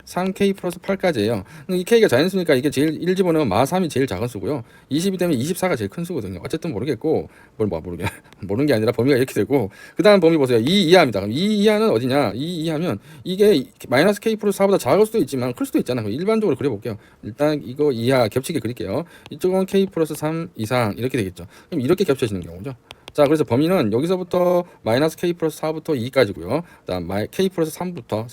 3k 플러스 8까지예요. 이 k가 자연수니까 이게 제일 1 집어넣으면 마 3이 제일 작은 수고요. 20이 되면 24가 제일 큰 수거든요. 어쨌든 모르겠고 모르는 게 아니라 범위가 이렇게 되고 그 다음 범위 보세요. 2 이하입니다. 그럼 2 이하는 어디냐? 2 이하면 이게 마이너스 k 플러스 4보다 작을 수도 있지만 클 수도 있잖아요. 일반적으로 그려볼게요. 일단 이거 이하 겹치게 그릴게요. 이쪽은 k 플러스 3 이상 이렇게 되겠죠. 그럼 이렇게 겹쳐지는 경우죠. 자, 그래서 범위는 여기서부터 마이너스 k 플러스 4부터 2까지고요. 그다음 k 플러스 3부터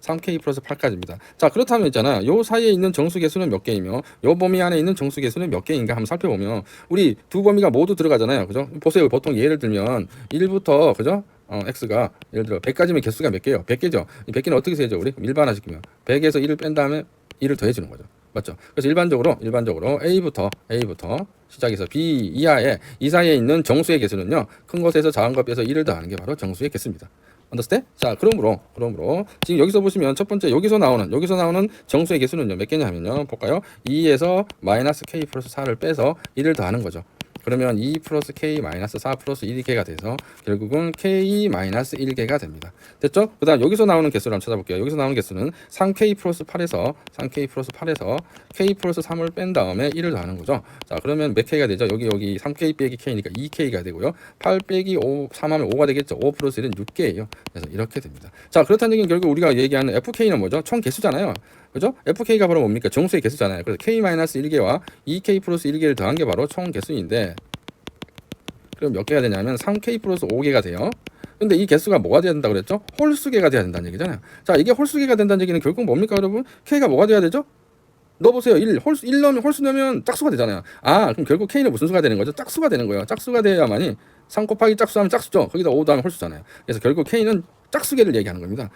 3k 플러스 8까지입니다. 자, 그렇다면 있잖아. 요 사이에 있는 정수 개수는 몇 개이며 요 범위 안에 있는 정수 개수는 몇 개인가 한번 살펴보면 우리 두 범위가 모두 들어가잖아요. 그죠? 보세요. 보통 예를 들면 1부터 그죠? x가 예를 들어 100까지면 개수가 몇 개예요? 100개죠. 이 100개는 어떻게 세죠? 우리 일반화시키면 100에서 1을 뺀 다음에 1을 더해 주는 거죠. 맞죠? 그래서 일반적으로 A부터 시작해서 B 이하에 이 사이에 있는 정수의 개수는요. 큰 것에서 작은 것 빼서 1을 더하는 게 바로 정수의 개수입니다. understand? 자, 그러므로 지금 여기서 보시면 첫 번째 여기서 나오는 정수의 개수는요. 몇 개냐면요. 볼까요? 2에서 마이너스 k 플러스 4를 빼서 1을 더하는 거죠. 그러면 2 플러스 k 마이너스 4 플러스 1개가 돼서 결국은 k 마이너스 1개가 됩니다. 됐죠? 그 다음 여기서 나오는 개수를 한번 찾아볼게요. 여기서 나오는 개수는 3k 플러스 8에서 k 플러스 3을 뺀 다음에 1을 더하는 거죠. 자, 그러면 몇 k가 되죠? 여기 3k 빼기 k니까 2k가 되고요. 8 빼기 5, 3하면 5가 되겠죠. 5 플러스 1은 6개예요. 그래서 이렇게 됩니다. 자, 그렇다는 얘기는 결국 우리가 얘기하는 fk는 뭐죠? 총 개수잖아요. 그죠? fk가 바로 뭡니까? 정수의 개수잖아요. 그래서 k-1개와 2k 플러스 1개를 더한 게 바로 총 개수인데 그럼 몇 개가 되냐면 3k 플러스 5개가 돼요. 근데 이 개수가 뭐가 돼야 된다고 그랬죠? 홀수계가 돼야 된다는 얘기잖아요. 자, 이게 홀수계가 된다는 얘기는 결국 뭡니까, 여러분? k가 뭐가 돼야 되죠? 넣어보세요. 1 넣으면 홀수 넣으면 짝수가 되잖아요. 아, 그럼 결국 k는 무슨 수가 되는 거죠? 짝수가 되는 거예요. 짝수가 돼야만이 3 곱하기 짝수하면 짝수죠. 거기다 5 더하면 홀수잖아요. 그래서 결국 k는 짝수계를 얘기하는 겁니다.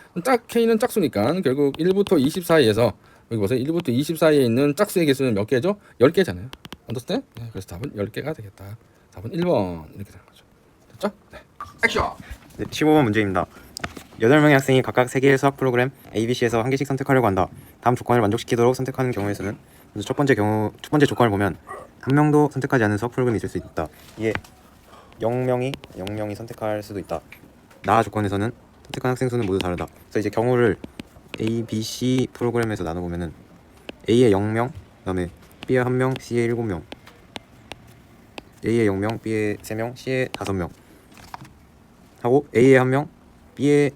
k는 짝수니까 결국 1부터 20 사이에서 여기 보세요. 1부터 20 사이에 있는 짝수의 개수는 몇 개죠? 10개잖아요. understand? 네, 그래서 답은 10개가 되겠다. 답은 1번 이렇게 되는 거죠. 됐죠? 네. 액션! 네, 15번 문제입니다. 8명의 학생이 각각 3개의 수학 프로그램 ABC에서 한 개씩 선택하려고 한다. 다음 조건을 만족시키도록 선택하는 경우의 수는? 그래서 첫 번째 조건을 보면 한 명도 선택하지 않은 수학 프로그램이 있을 수 있다. 이게 0명이 선택할 수도 있다. 나 조건에서는 선택한 학생 수는 모두 다르다. 그래서 이제 경우를 A, B, C 프로그램에서 나눠보면은 A에 0명, 그다음에 B에 1명, C에 7명, A에 0명, B에 3명, C에 5명 하고 A에 1명, B에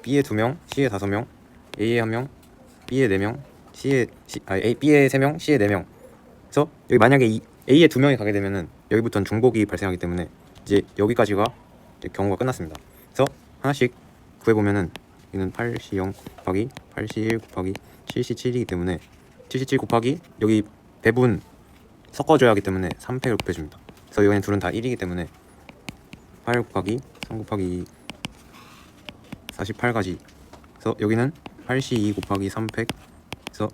2명, C에 5명, A에 1명, B에 4명, B에 3명, C에 4명. 그래서 여기 만약에 A에 2명이 가게 되면은 여기부터는 중복이 발생하기 때문에 이제 여기까지가 이제 경우가 끝났습니다. 그래서 하나씩 구해보면은 여기는 8C0 곱하기 8C1 곱하기 7C7이기 때문에 7C7 곱하기 여기 배분 섞어줘야 하기 때문에 3팩을 곱해줍니다. 그래서 여기는 둘은 다 1이기 때문에 8 곱하기 3 곱하기 48까지. 그래서 여기는 8C2 곱하기 3팩. 그래서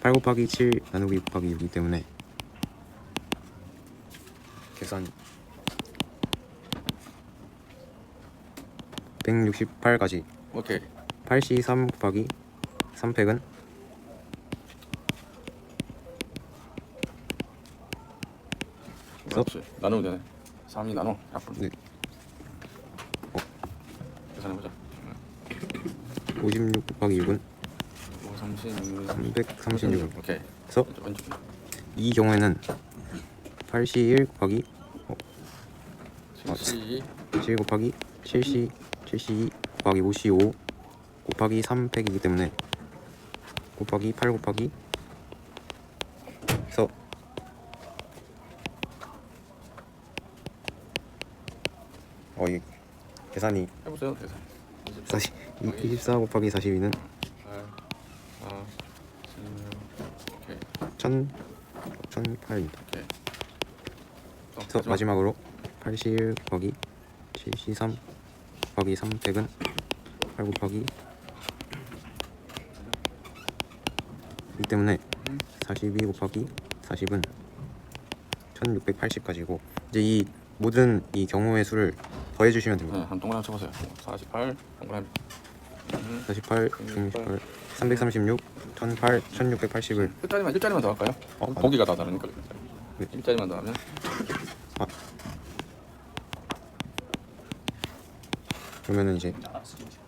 8 곱하기 7 나누기 곱하기 6이기 때문에 계산 168까지. 오케이. 8C 3 곱하기 3팩은 그렇지. 나누면 되네. 3이 나눠 약분. 네. 계산해보자. 56 곱하기 6은 5, 36. 336. 오케이. 그래서 왼쪽. 이 경우에는 8C 1 곱하기 7C 7 곱하기 7C 7C 2 곱하기 5C 5 곱하기 3팩이기 때문에 곱하기 8 곱하기 그래서 이 계산이 해보세요. 계산. 24 곱하기 42는 8, 4, 16. 오케이. 1008입니다. 오케이. 그래서 마지막으로 81 곱하기 73 곱하기 3팩은 8 곱하기 이 때문에 42 곱하기 40은 1680까지고 이제 이 모든 이 경우의 수를 더해주시면 됩니다. 네, 한 동그라미 쳐보세요. 48 동그라미. 48, 168, 336, 1008, 1680을 일자리만 더 할까요? 보기가 다 다르니까. 네. 일자리만 더 하면 그러면은 이제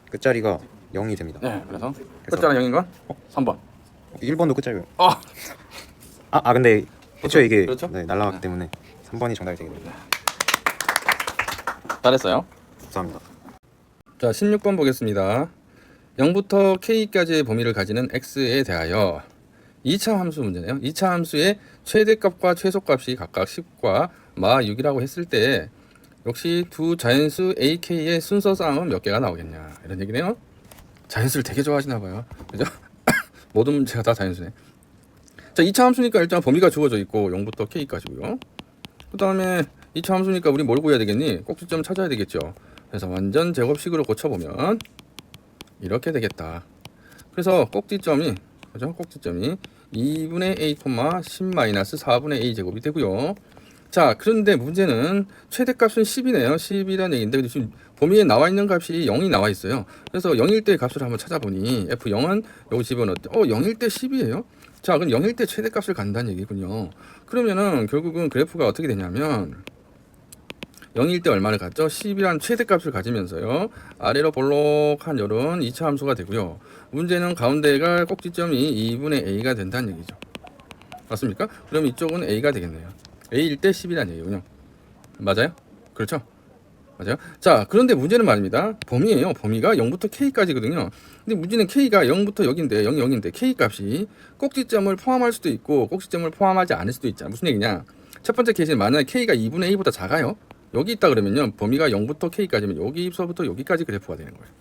끝자리가 0이 됩니다. 네, 그래서 끝자리 0인가? 3번. 1번도 끝자리고요. 아, 근데 애초에 이게 그렇죠? 네, 날라갔기 때문에 3번이 정답이 되게 됩니다. 잘했어요. 감사합니다. 자, 16번 보겠습니다. 0부터 k까지의 범위를 가지는 x에 대하여 2차 함수 문제네요. 2차 함수의 최대값과 최소값이 각각 10과 마 6이라고 했을 때 역시 두 자연수 ak의 순서쌍은 몇 개가 나오겠냐 이런 얘기네요. 자연수를 되게 좋아하시나 봐요. 그죠? 모든 문제가 다 자연수네. 자, 2차 함수니까 일단 범위가 주어져 있고 0부터 k까지고요. 그 다음에 2차 함수니까 우리 뭘 구해야 되겠니? 꼭지점 찾아야 되겠죠. 그래서 완전 제곱식으로 고쳐보면 이렇게 되겠다. 그래서 꼭지점이 그죠? 꼭지점이 2분의 a, 10-4분의 a 제곱이 되고요. 자, 그런데 문제는 최대값은 10이네요. 10이라는 얘기인데 근데 지금 범위에 나와 있는 값이 0이 나와 있어요. 그래서 0일 때 값을 한번 찾아보니 f0은 여기 집어넣었대. 0일 때 10이에요. 자, 그럼 0일 때 최대값을 간다는 얘기군요. 그러면은 결국은 그래프가 어떻게 되냐면 0일 때 얼마를 갖죠? 10이란 최대값을 가지면서요. 아래로 볼록한 요런 2차 함수가 되고요. 문제는 가운데가 꼭지점이 2분의 a가 된다는 얘기죠. 맞습니까? 그럼 이쪽은 a가 되겠네요. a일 때 10이란 얘기군요. 맞아요? 그렇죠? 맞아요? 자, 그런데 문제는 말입니다. 범위예요. 범위가 0부터 k까지거든요. 근데 문제는 k가 0부터 여기인데 0이 0인데 k 값이 꼭지점을 포함할 수도 있고 꼭지점을 포함하지 않을 수도 있잖아. 무슨 얘기냐? 첫 번째 케이스는 만약에 k가 2분의 a보다 작아요. 여기 있다 그러면요. 범위가 0부터 k까지면 여기서부터 여기까지 그래프가 되는 거예요.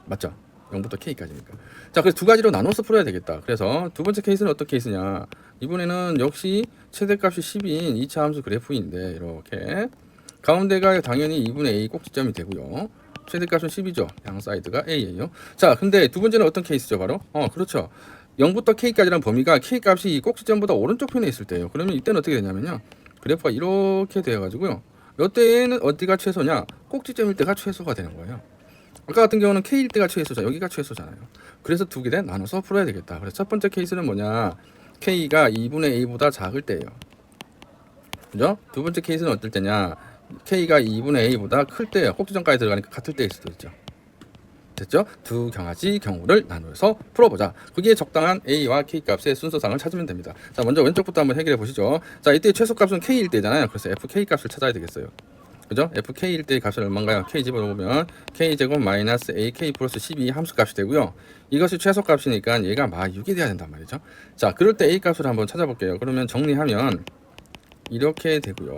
맞죠? 0부터 k까지니까. 자, 그래서 두 가지로 나눠서 풀어야 되겠다. 그래서 두 번째 케이스는 어떤 케이스냐? 이번에는 역시 최대값이 10인 2차 함수 그래프인데 이렇게 가운데가 당연히 2분의 a 꼭지점이 되고요. 최대값은 10이죠. 양 사이드가 a예요. 자, 근데 두 번째는 어떤 케이스죠? 바로 그렇죠. 0부터 k까지라는 범위가 k 값이 이 꼭지점보다 오른쪽 편에 있을 때예요. 그러면 이때는 어떻게 되냐면요. 그래프가 이렇게 되어 가지고요. 이때는 어디가 최소냐? 꼭지점일 때가 최소가 되는 거예요. 아까 같은 경우는 k일 때가 최소죠. 여기가 최소잖아요. 그래서 두 개를 나눠서 풀어야 되겠다. 그래서 첫 번째 케이스는 뭐냐? k가 2분의 a보다 작을 때예요. 그죠? 두 번째 케이스는 어떨 때냐? k가 2분의 a보다 클 때예요. 꼭지점까지 들어가니까 같을 때일 수도 있죠. 됐죠? 두 경우의 경우를 나눠서 풀어보자. 그게 적당한 a와 k 값의 순서상을 찾으면 됩니다. 자, 먼저 왼쪽부터 한번 해결해 보시죠. 자, 이때 최소값은 k일 때잖아요. 그래서 fk 값을 찾아야 되겠어요. 그죠? fk일 때의 값은 얼마인가요? k 집어넣으면 k제곱 마이너스 ak 플러스 12 함수값이 되고요. 이것이 최소값이니까 얘가 마 6이 돼야 된단 말이죠. 자, 그럴 때 a 값을 한번 찾아볼게요. 그러면 정리하면 이렇게 되고요.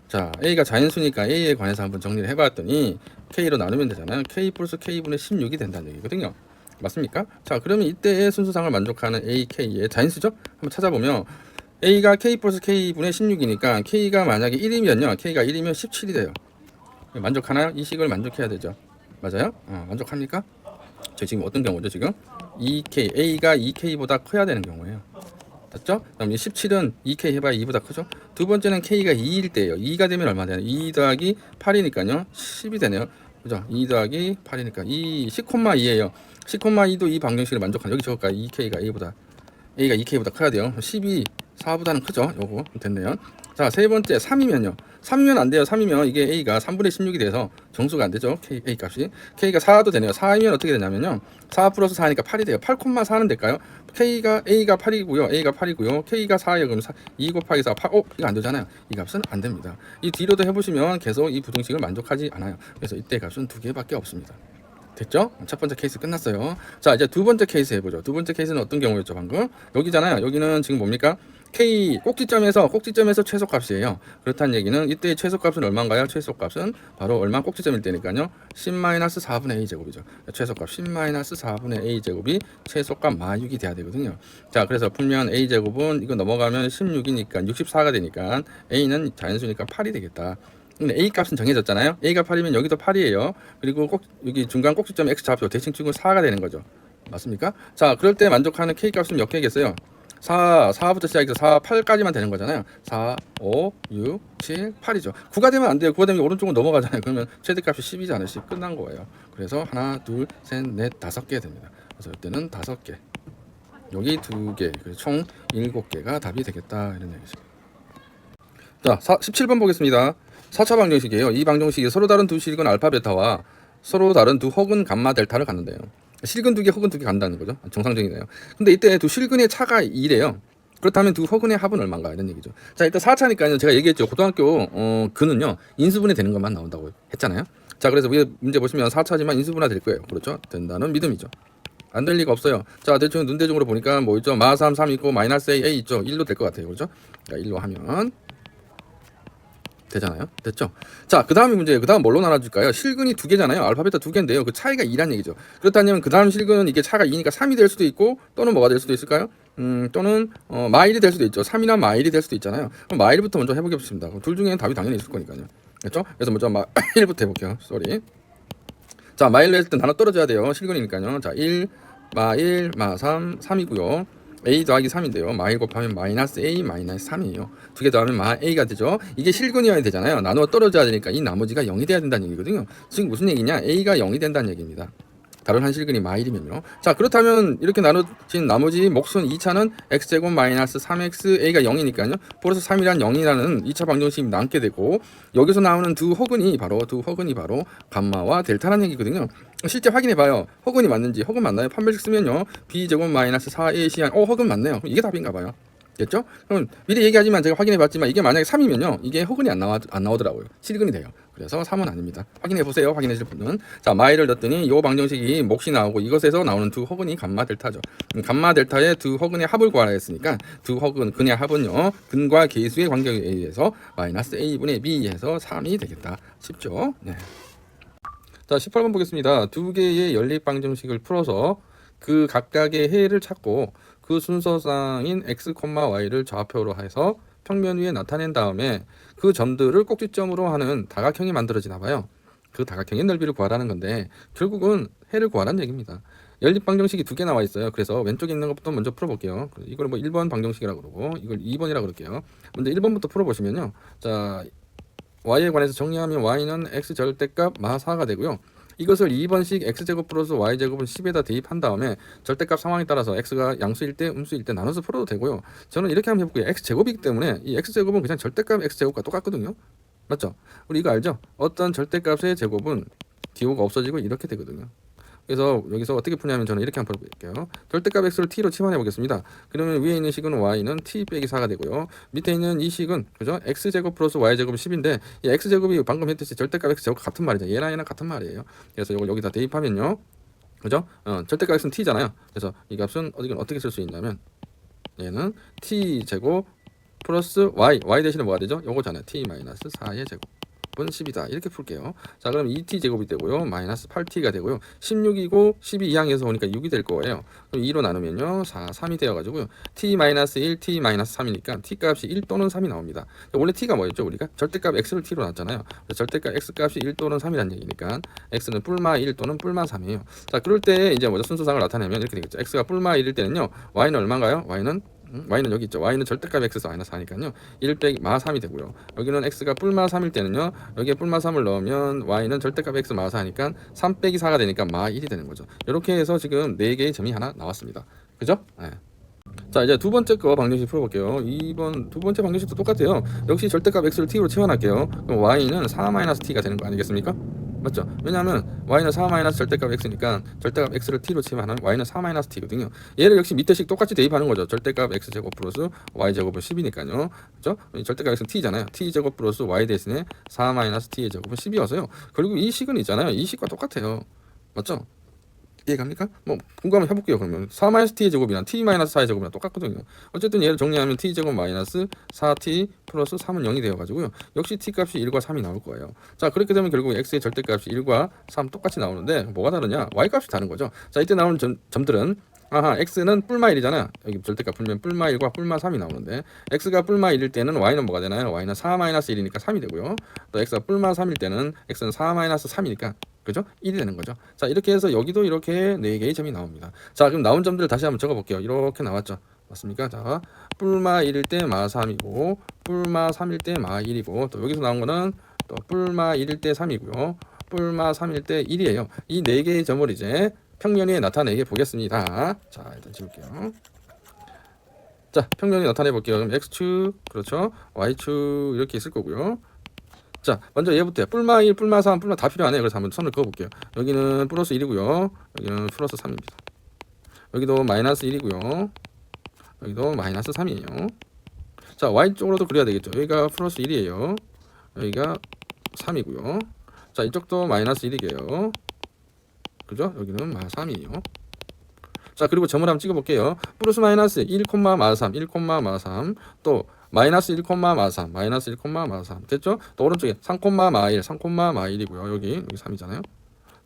자, a가 자연수니까 a에 관해서 한번 정리를 해봤더니 k로 나누면 되잖아요. k 플러스 k분의 16이 된다는 얘기거든요. 맞습니까? 자, 그러면 이때의 순수상을 만족하는 a, k의 자연수죠? 한번 찾아보면 a가 k 플러스 k분의 16이니까 k가 만약에 1이면요. k가 1이면 17이 돼요. 만족하나요? 이 식을 만족해야 되죠. 맞아요? 만족합니까? 저 지금 어떤 경우죠? 지금 2k, a가 2k보다 커야 되는 경우예요. 맞죠? 그럼 17은 2k 해봐야 2보다 크죠? 두 번째는 k가 2일 때예요. 2가 되면 얼마 되나요? 2 더하기 8이니까요. 10이 되네요. 그죠? 2 더하기 8이니까 10,2예요. 10,2도 이 방정식을 만족하는, 여기 저거가 2k가 A가 2k보다 커야 돼요. 10이 4보다는 크죠. 요거 됐네요. 자, 세 번째 3이면요. 3이면 안 돼요. 3이면 이게 A가 3분의 16이 돼서 정수가 안 되죠. A 값이. K가 4도 되네요. 4이면 어떻게 되냐면요. 4 플러스 4니까 8이 돼요. 8,4는 될까요? A가 8이고요. A가 8이고요. K가 4예요. 그럼 2 곱하기 4, 8. 이거 안 되잖아요. 이 값은 안 됩니다. 이 뒤로도 해보시면 계속 이 부등식을 만족하지 않아요. 그래서 이때 값은 2개밖에 없습니다. 됐죠? 첫 번째 케이스 끝났어요. 자, 이제 두 번째 케이스 해보죠. 두 번째 케이스는 어떤 경우였죠, 방금? 여기잖아요. 여기는 지금 뭡니까? K 꼭지점에서 최소값이에요. 그렇다는 얘기는 이때 최소값은 얼마인가요? 최소값은 바로 얼마 꼭지점일 때니까요. 10-4분의 A 제곱이죠. 최소값 10-4분의 A 제곱이 최소값 마육이 돼야 되거든요. 자, 그래서 풀면 A 제곱은 이거 넘어가면 16이니까 64가 되니까 A는 자연수니까 8이 되겠다. 근데 A 값은 정해졌잖아요. A가 8이면 여기도 8이에요. 그리고 여기 중간 꼭지점 X 좌표 대칭 치고 4가 되는 거죠. 맞습니까? 자, 그럴 때 만족하는 K 값은 몇 개겠어요? 4부터 시작해서 4, 8까지만 되는 거잖아요. 4, 5, 6, 7, 8이죠. 9가 되면 안 돼요. 9가 되면 오른쪽으로 넘어가잖아요. 그러면 최대값이 10이잖아요. 10 끝난 거예요. 그래서 하나, 둘, 셋, 넷, 5개 됩니다. 그래서 이때는 5개. 여기 2개. 총 7개가 답이 되겠다. 이런 얘기죠. 자, 17번 보겠습니다. 4차 방정식이에요. 이 방정식이 서로 다른 두 실근 알파 베타와 서로 다른 두 혹은 감마 델타를 갖는데요. 실근 2개, 혹은 2개 간다는 거죠. 정상적이네요. 근데 이때 두 실근의 차가 2래요. 그렇다면 두 혹은의 합은 얼마인가 이런 얘기죠. 자, 일단 4차니까요. 제가 얘기했죠. 고등학교 근은요. 인수분해 되는 것만 나온다고 했잖아요. 자, 그래서 위에 문제 보시면 4차지만 인수분해 될 거예요. 그렇죠? 된다는 믿음이죠. 안 될 리가 없어요. 자, 대충 눈대중으로 보니까 뭐 있죠? -3, 3 있고 마이너스 A 있죠. 1로 될 것 같아요. 그렇죠? 자, 1로 하면 되잖아요. 됐죠? 자, 그 다음이 문제예요. 그 다음 뭘로 나눠줄까요? 실근이 2개잖아요. 알파벳 2개인데요. 그 차이가 2란 얘기죠. 그렇다면 그 다음 실근은 이게 차가 2니까 3이 될 수도 있고 또는 뭐가 될 수도 있을까요? 또는 마일이 될 수도 있죠. 3이나 마일이 될 수도 있잖아요. 그럼 마일부터 먼저 해보겠습니다. 둘 중에는 답이 당연히 있을 거니까요. 그렇죠? 그래서 먼저 마일부터 해볼게요. 쏘리. 자, 마일로 했을 때 나눠 떨어져야 돼요. 실근이니까요. 자, 1, 마1, 마3, 3이고요. A 더하기 3인데요. 마1 곱하면 마이너스 A 마이너스 3이에요. 두 개 더하면 마 A가 되죠. 이게 실근이어야 되잖아요. 나누어 떨어져야 되니까 이 나머지가 0이 돼야 된다는 얘기거든요. 지금 무슨 얘기냐? A가 0이 된다는 얘기입니다. 다른 한 실근이 마1이면요. 자, 그렇다면 이렇게 나눠진 나머지 몫은 2차는 x제곱 마이너스 3x a가 0이니까요. 플러스 3이란 0이라는 2차 방정식이 남게 되고 여기서 나오는 두 혹은이 바로 감마와 델타라는 얘기거든요. 실제 확인해 봐요. 혹은이 맞는지. 혹은 맞나요? 판별식 쓰면요. b제곱 마이너스 4ac 혹은 맞네요. 그럼 이게 답인가 봐요. 됐죠? 그럼 미리 얘기하지만 제가 확인해 봤지만 이게 만약에 3이면요. 이게 혹은이 안 나오더라고요. 실근이 돼요. 그래서 3은 아닙니다. 확인해 보세요. 확인하실 분은. 자, 마이를 넣었더니 이 방정식이 몫이 나오고 이것에서 나오는 두 혹은이 감마 델타죠. 감마 델타의 두 혹은의 합을 구하라 했으니까 두 혹은 근의 합은요. 근과 계수의 관계에 의해서 마이너스 a분의 b 해서 3이 되겠다. 쉽죠? 네. 자, 18번 보겠습니다. 두 개의 연립 방정식을 풀어서 그 각각의 해를 찾고 그 순서상인 x, y를 좌표로 해서 평면 위에 나타낸 다음에 그 점들을 꼭지점으로 하는 다각형이 만들어지나 봐요. 그 다각형의 넓이를 구하라는 건데 결국은 해를 구하라는 얘기입니다. 연립 방정식이 2개 나와 있어요. 그래서 왼쪽에 있는 것부터 먼저 풀어볼게요. 이걸 뭐 1번 방정식이라고 그러고 이걸 2번이라고 그럴게요. 먼저 1번부터 풀어보시면요. 자, y에 관해서 정리하면 y는 x 절대값 마4가 되고요. 이것을 2번식 x제곱 플러스 y제곱은 10에다 대입한 다음에 절대값 상황에 따라서 x가 양수일 때 음수일 때 나눠서 풀어도 되고요. 저는 이렇게 한번 해볼게요. x제곱이기 때문에 이 x제곱은 그냥 절대값 x제곱과 똑같거든요. 맞죠? 우리 이거 알죠? 어떤 절대값의 제곱은 기호가 없어지고 이렇게 되거든요. 그래서 여기서 어떻게 푸냐면 저는 이렇게 한번 풀어볼게요. 절대값 x를 t로 치환해 보겠습니다. 그러면 위에 있는 식은 y는 t 빼기 4가 되고요. 밑에 있는 이 식은 그죠? x제곱 플러스 y제곱은 10인데 이 x제곱이 방금 했듯이 절대값 x제곱 같은 말이죠. 얘랑 같은 말이에요. 그래서 이걸 여기다 대입하면요. 그죠? 절대값 x는 t잖아요. 그래서 이 값은 어떻게 쓸 수 있냐면 얘는 t제곱 플러스 y 대신에 뭐가 되죠? 요거잖아요. t 마이너스 4의 제곱. 은 10이다. 이렇게 풀게요. 자, 그럼 2t 제곱이 되고요. 마이너스 8t가 되고요. 16이고 12 이항에서 오니까 6이 될 거예요. 그럼 2로 나누면요. 4, 3이 되어가지고요. t 마이너스 1, t 마이너스 3이니까 t 값이 1 또는 3이 나옵니다. 원래 t가 뭐였죠? 우리가 절대값 x를 t로 놨잖아요. 절대값 x 값이 1 또는 3이라는 얘기니까 x는 뿔마 1 또는 뿔마 3이에요. 자, 그럴 때 이제 먼저 순서상을 나타내면 이렇게 되겠죠. x가 뿔마 1일 때는요. y는 얼마인가요? y는 y는 여기 있죠. y는 절대값 x에서 마이너스 4니까요. 1 빼기 마 3이 되고요. 여기는 x가 뿔마 3일 때는요. 여기에 뿔마 3을 넣으면 y는 절대값 x 마 4니까 3 빼기 4가 되니까 마 1이 되는 거죠. 이렇게 해서 지금 4개의 점이 하나 나왔습니다. 그죠? 네. 자, 이제 두 번째 거 방정식 풀어볼게요. 두 번째 방정식도 똑같아요. 역시 절대값 x를 t로 채워놨게요. 그럼 y는 4-t가 되는 거 아니겠습니까? 맞죠? 왜냐하면 y는 4 절대값 x니까 절대값 x를 t로 치면 y는 4-t거든요. 얘를 역시 밑에 식 똑같이 대입하는 거죠. 절대값 x제곱 플러스 y제곱은 10이니까요. 그죠? 이절대값 x는 t잖아요. t제곱 플러스 y 대신에 4-t의 제곱은 10이어서요. 그리고 이 식은 있잖아요. 이 식과 똑같아요. 맞죠? 이해갑니까? 뭐 공감을 해볼게요. 그러면 4-t의 제곱이랑 t-4의 제곱이랑 똑같거든요. 어쨌든 얘를 정리하면 t제곱 마이너스 4t 플러스 3은 0이 되어가지고요. 역시 t값이 1과 3이 나올 거예요. 자, 그렇게 되면 결국 x의 절대값이 1과 3 똑같이 나오는데 뭐가 다르냐? y값이 다른 거죠. 자, 이때 나오는 점들은 x는 뿔마 1이잖아요. 여기 절대값 풀면 뿔마 1과 뿔마 3이 나오는데 x가 뿔마 1일 때는 y는 뭐가 되나요? y는 4-1이니까 3이 되고요. 또 x가 뿔마 3일 때는 x는 4-3이니까 그죠? 1이 되는 거죠. 자, 이렇게 해서 여기도 이렇게 4개의 점이 나옵니다. 자, 그럼 나온 점들을 다시 한번 적어볼게요. 이렇게 나왔죠. 맞습니까? 자, 뿔마 1일 때 마 3이고 뿔마 3일 때 마 1이고 또 여기서 나온 거는 또 뿔마 1일 때 3이고요. 뿔마 3일 때 1이에요. 이 4개의 점을 이제 평면에 나타내게 보겠습니다. 자, 일단 지울게요. 자, 평면에 나타내 볼게요. 그럼 x축, 그렇죠? y축 이렇게 있을 거고요. 자, 먼저 얘부터 뿔마 1, 뿔마 3, 뿔마 다 필요하네요. 그래서 한번 선을 그어 볼게요. 여기는 플러스 1이고요. 여기는 플러스 3입니다. 여기도 마이너스 1이고요. 여기도 마이너스 3이에요. 자, y쪽으로도 그려야 되겠죠. 여기가 플러스 1이에요. 여기가 3이고요. 자, 이쪽도 마이너스 1이게요. 그죠? 여기는 마 3이에요. 자, 그리고 점을 한번 찍어 볼게요. 플러스 마이너스 1, 마 3, 1, 마 3. 또 마이너스 1, 마 3, 마이너스 1, 마 3. 됐죠? 또 오른쪽에 3, 마 1, 3, 마 1이고요. 여기 3이잖아요.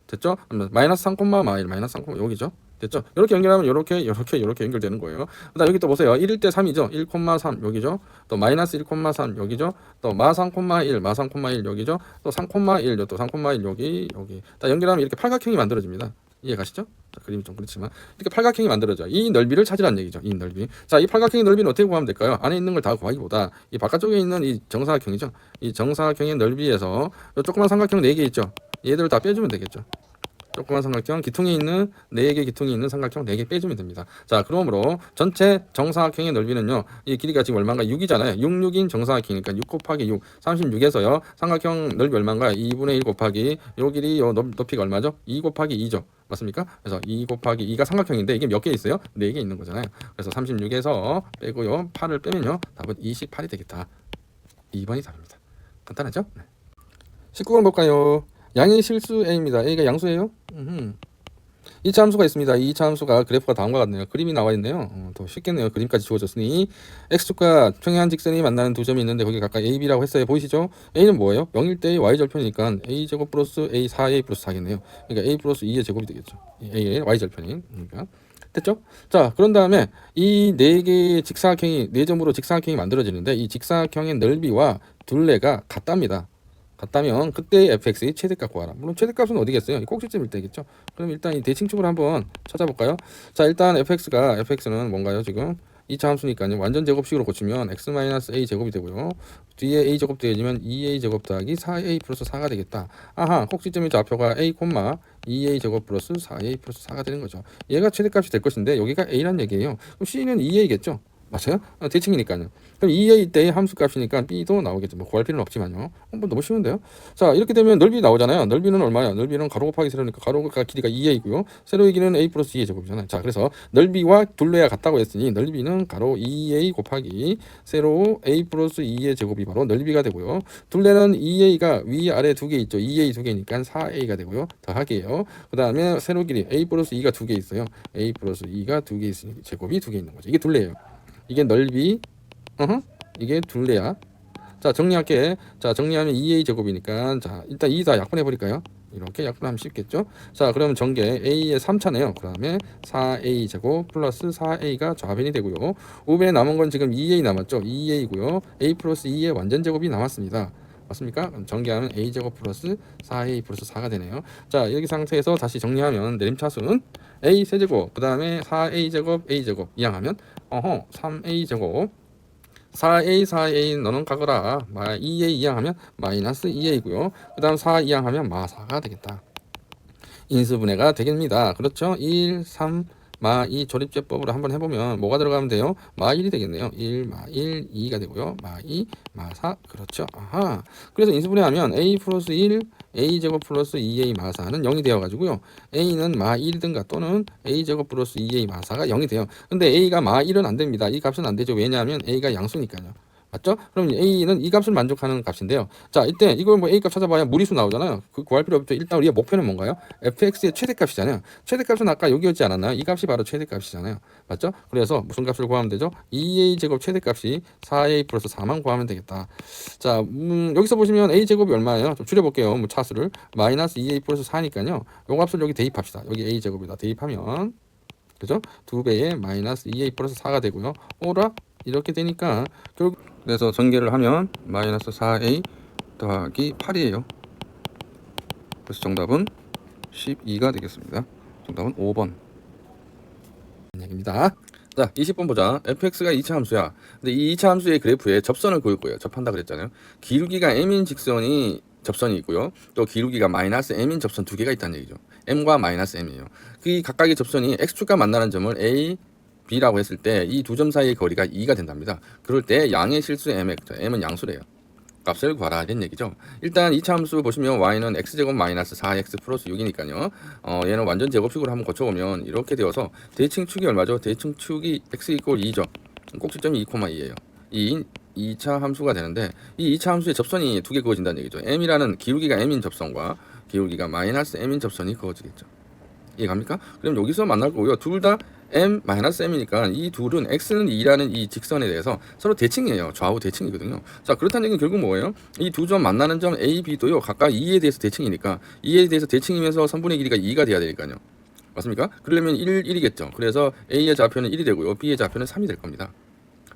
됐죠? 마이너스 3, 마 1, 마이너스 3, 여기죠. 됐죠? 이렇게 연결하면 이렇게 연결되는 거예요. 그다음 여기 또 보세요. 1일 때 3이죠. 1, 3 여기죠. 또 마이너스 1, 3 여기죠. 또 마 3, 1, 마 3, 1 여기죠. 또 3, 1, 또 3, 1 여기. 딱 연결하면 이렇게 팔각형이 만들어집니다. 이해 가시죠? 자, 그림이 좀 그렇지만 이렇게 팔각형이 만들어져. 이 넓이를 찾으라는 얘기죠. 이 넓이. 자, 이 팔각형의 넓이는 어떻게 구하면 될까요? 안에 있는 걸 다 구하기보다 이 바깥쪽에 있는 이 정사각형이죠. 이 정사각형의 넓이에서 조그만 삼각형 4개 있죠. 얘들을 다 빼주면 되겠죠. 조그만 삼각형 기퉁에 있는 4개 기퉁이 있는 삼각형 4개 빼주면 됩니다. 자, 그러므로 전체 정사각형의 넓이는요. 이 길이가 지금 얼마인가? 6이잖아요. 6, 6인 정사각형이니까 6 곱하기 6, 36에서요. 삼각형 넓이 얼마인가? 2분의 1 곱하기 요 길이 요 높이가 얼마죠? 2 곱하기 2죠. 맞습니까? 그래서 2 곱하기 2가 삼각형인데 이게 몇 개 있어요? 4개 있는 거잖아요. 그래서 36에서 빼고요. 8을 빼면요. 답은 28이 되겠다. 2번이 답입니다. 간단하죠? 네. 19번 볼까요? 양의 실수 a입니다. a가 양수예요? 이 함수가 있습니다. 이 함수가 그래프가 다음과 같네요. 그림이 나와 있네요. 더 쉽겠네요. 그림까지 주어졌으니 x축과 평행한 직선이 만나는 두 점이 있는데 거기 각각 a, b라고 했어요. 보이시죠? a는 뭐예요? 0일 때의 y절편이니까 a제곱 플러스 a 4a 플러스 4겠네요. 그러니까 a 플러스 2의 제곱이 되겠죠. a의 y절편이. 그러니까 됐죠? 자, 그런 다음에 이 4개의 직사각형이 4점으로 직사각형이 만들어지는데 이 직사각형의 넓이와 둘레가 같답니다. 같다면 그때 fx의 최대값 구하라. 물론 최대값은 어디겠어요? 꼭지점일 때겠죠. 그럼 일단 이 대칭축을 한번 찾아볼까요? 자, 일단 fx는 뭔가요? 지금 2차 함수니까요. 완전 제곱식으로 고치면 x-a 제곱이 되고요. 뒤에 a 제곱 더해지면 2a 제곱 더하기 4a 플러스 4가 되겠다. 꼭지점의 좌표가 a, 2a 제곱 플러스 4a 플러스 4가 되는 거죠. 얘가 최대값이 될 것인데 여기가 a란 얘기예요. 그럼 c는 2a겠죠. 맞아요? 대칭이니까요. 그럼 2a 때의 함수값이니까 b도 나오겠죠. 뭐 구할 필요는 없지만요. 너무 쉬운데요. 자, 이렇게 되면 넓이 나오잖아요. 넓이는 얼마야? 넓이는 가로 곱하기 세로니까 가로가 길이가 2a고요. 세로의 길이는 a 플러스 2의 제곱이잖아요. 자, 그래서 넓이와 둘레가 같다고 했으니 넓이는 가로 2a 곱하기 세로 a 플러스 2의 제곱이 바로 넓이가 되고요. 둘레는 2a가 위아래 2개 있죠. 2a 2개니까 4a가 되고요. 더하기예요. 그 다음에 세로 길이 a 플러스 2가 2개 있어요. a 플러스 2가 2개 있으니 제곱이 2개 있는 거죠. 이게 둘레예요. 이게 넓이, 이게 둘레야. 자, 정리할게. 자, 정리하면 2a 제곱이니까, 자, 일단 2 다 약분해 버릴까요? 이렇게 약분하면 쉽겠죠? 자, 그러면 전개 a의 3차네요. 그 다음에 4a 제곱 플러스 4a가 좌변이 되고요. 5변에 남은 건 지금 2a 남았죠? 2a고요. a 플러스 2의 완전 제곱이 남았습니다. 맞습니까? 그럼 전개하면 a제곱 플러스 4a 플러스 4가 되네요. 자, 여기 상태에서 다시 정리하면 내림차순 a 세제곱 그 다음에 4a제곱 a제곱 이항하면 3a제곱 4a 4a 너는 가거라 2a 이항하면 마이너스 2a고요. 그 다음 4 이항하면 마 4가 되겠다. 인수분해가 되겠습니다. 그렇죠? 1, 3, 마 2 조립제법으로 한번 해보면 뭐가 들어가면 돼요? 마 1이 되겠네요. 1, 마 1, 2가 되고요. 마 2, 마 4. 그렇죠. 아하. 그래서 인수분해하면 a 플러스 1, a 제곱 플러스 2a 마 4는 0이 되어가지고요. a는 마 1이든가 또는 a 제곱 플러스 2a 마 4가 0이 돼요. 근데 a가 마 1은 안 됩니다. 이 값은 안 되죠. 왜냐하면 a가 양수니까요. 맞죠? 그럼 a는 이 값을 만족하는 값인데요. 자, 이때 이걸 뭐 a 값 찾아봐야 무리수 나오잖아요. 그 구할 필요 없죠. 일단 우리의 목표는 뭔가요? fx의 최대값이잖아요. 최대값은 아까 여기였지 않았나요? 이 값이 바로 최대값이잖아요. 맞죠? 그래서 무슨 값을 구하면 되죠? 2a 제곱 최대값이 4a 플러스 4만 구하면 되겠다. 자, 여기서 보시면 a 제곱이 얼마예요? 좀 줄여볼게요. 뭐 차수를 마이너스 2a 플러스 4니까요. 요 값을 여기 대입합시다. 여기 a 제곱에다 대입하면 그죠? 2배의 마이너스 2a 플러스 4가 되고요. 오라 이렇게 되니까 결국 그래서 전개를 하면 마이너스 4a 더하기 8이에요. 그래서 정답은 12가 되겠습니다. 정답은 5번 얘기입니다. 자, 20번 보자. fx가 2차 함수야. 근데 이 2차 함수의 그래프에 접선을 그을 거예요. 접한다 그랬잖아요. 기울기가 m인 직선이 접선이 있고요. 또 기울기가 마이너스 m인 접선 두 개가 있다는 얘기죠. m과 마이너스 m이에요. 그 각각의 접선이 x축과 만나는 점을 a, b라고 했을 때 이 두 점 사이의 거리가 2가 된답니다. 그럴 때 양의 실수 m의 m은 양수래요. 값을 구하라 이런 얘기죠. 일단 2차 함수 보시면 y는 x제곱 마이너스 4x 플러스 6이니까요. 얘는 완전 제곱식으로 한번 고쳐보면 이렇게 되어서 대칭축이 얼마죠? 대칭축이 x 이꼴 2죠. 꼭지점이 2,2예요. 이 2차 함수가 되는데 이 2차 함수의 접선이 두 개 그어진다는 얘기죠. m이라는 기울기가 m인 접선과 기울기가 마이너스 m인 접선이 그어지겠죠. 이해갑니까? 그럼 여기서 만날 거고요. 둘 다 m-m이니까 이 둘은 x는 2라는 이 직선에 대해서 서로 대칭이에요. 좌우 대칭이거든요. 자, 그렇다는 얘기는 결국 뭐예요? 이 두 점 만나는 점 a, b도요. 각각 2에 대해서 대칭이니까 2에 대해서 대칭이면서 선분의 길이가 2가 돼야 되니까요. 맞습니까? 그러려면 1이겠죠. 그래서 a의 좌표는 1이 되고요. b의 좌표는 3이 될 겁니다.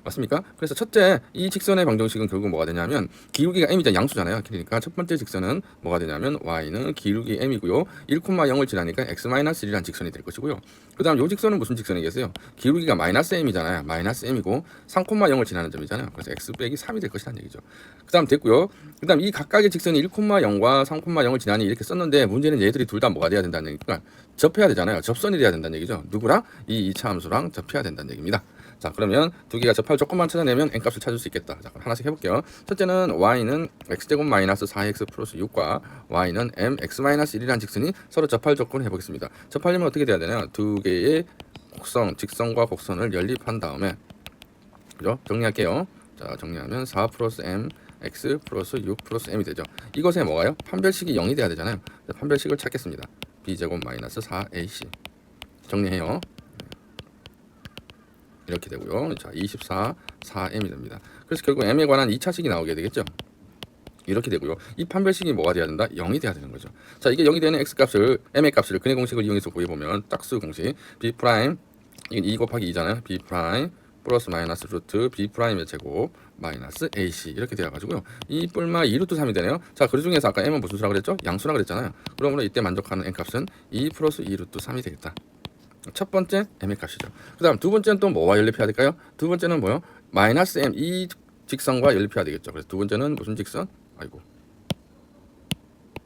맞습니까? 그래서 첫째 이 직선의 방정식은 결국 뭐가 되냐면 기울기가 m이잖아요. 양수잖아요. 그러니까 첫 번째 직선은 뭐가 되냐면 y는 기울기 m이고요. 1,0을 지나니까 x-1이라는 직선이 될 것이고요. 그 다음 요 직선은 무슨 직선이겠어요? 기울기가 마이너스 m이잖아요. 마이너스 m이고 3,0을 지나는 점이잖아요. 그래서 x 빼기 3이 될 것이라는 얘기죠. 그 다음 됐고요. 그 다음 이 각각의 직선이 1,0과 3,0을 지나니 이렇게 썼는데 문제는 얘들이 둘 다 뭐가 돼야 된다는 얘기니까 접해야 되잖아요. 접선이 돼야 된다는 얘기죠. 누구랑? 이 2차 함수랑 접해야 된다는 얘기입니다. 자, 그러면 두 개가 접할 조건만 찾아내면 n값을 찾을 수 있겠다. 자, 그럼 하나씩 해볼게요. 첫째는 y는 x제곱 마이너스 4x 플러스 6과 y는 mx 마이너스 1이라는 직선이 서로 접할 조건을 해보겠습니다. 접하려면 어떻게 돼야 되냐? 두 개의 곡선, 직선과 곡선을 연립한 다음에 그죠? 정리할게요. 자, 정리하면 4 플러스 m x 플러스 6 플러스 m이 되죠. 이것에 뭐가요? 판별식이 0이 돼야 되잖아요. 판별식을 찾겠습니다. b제곱 마이너스 4ac 정리해요. 이렇게 되고요. 자, 24, 4m이 됩니다. 그래서 결국 m에 관한 2차식이 나오게 되겠죠. 이렇게 되고요. 이 판별식이 뭐가 돼야 된다? 0이 돼야 되는 거죠. 자, 이게 0이 되는 x값을 m의 값을 근의 공식을 이용해서 구해보면 딱수 공식 b 프라임 이건 2 곱하기 2잖아요. b 프라임 플러스 마이너스 루트 b 프라임의 제곱 마이너스 ac 이렇게 되어가지고요. 이 뿔마 2 루트 3이 되네요. 자, 그 중에서 아까 m은 무슨 수라 그랬죠? 양수라 그랬잖아요. 그러므로 이때 만족하는 n 값은 2 플러스 2 루트 3이 되겠다. 첫 번째 m의 값이죠. 그 다음 두 번째는 또 뭐와 연립해야 될까요? 두 번째는 뭐요? 마이너스 m 이 직선과 연립해야 되겠죠. 그래서 두 번째는 무슨 직선? 아이고,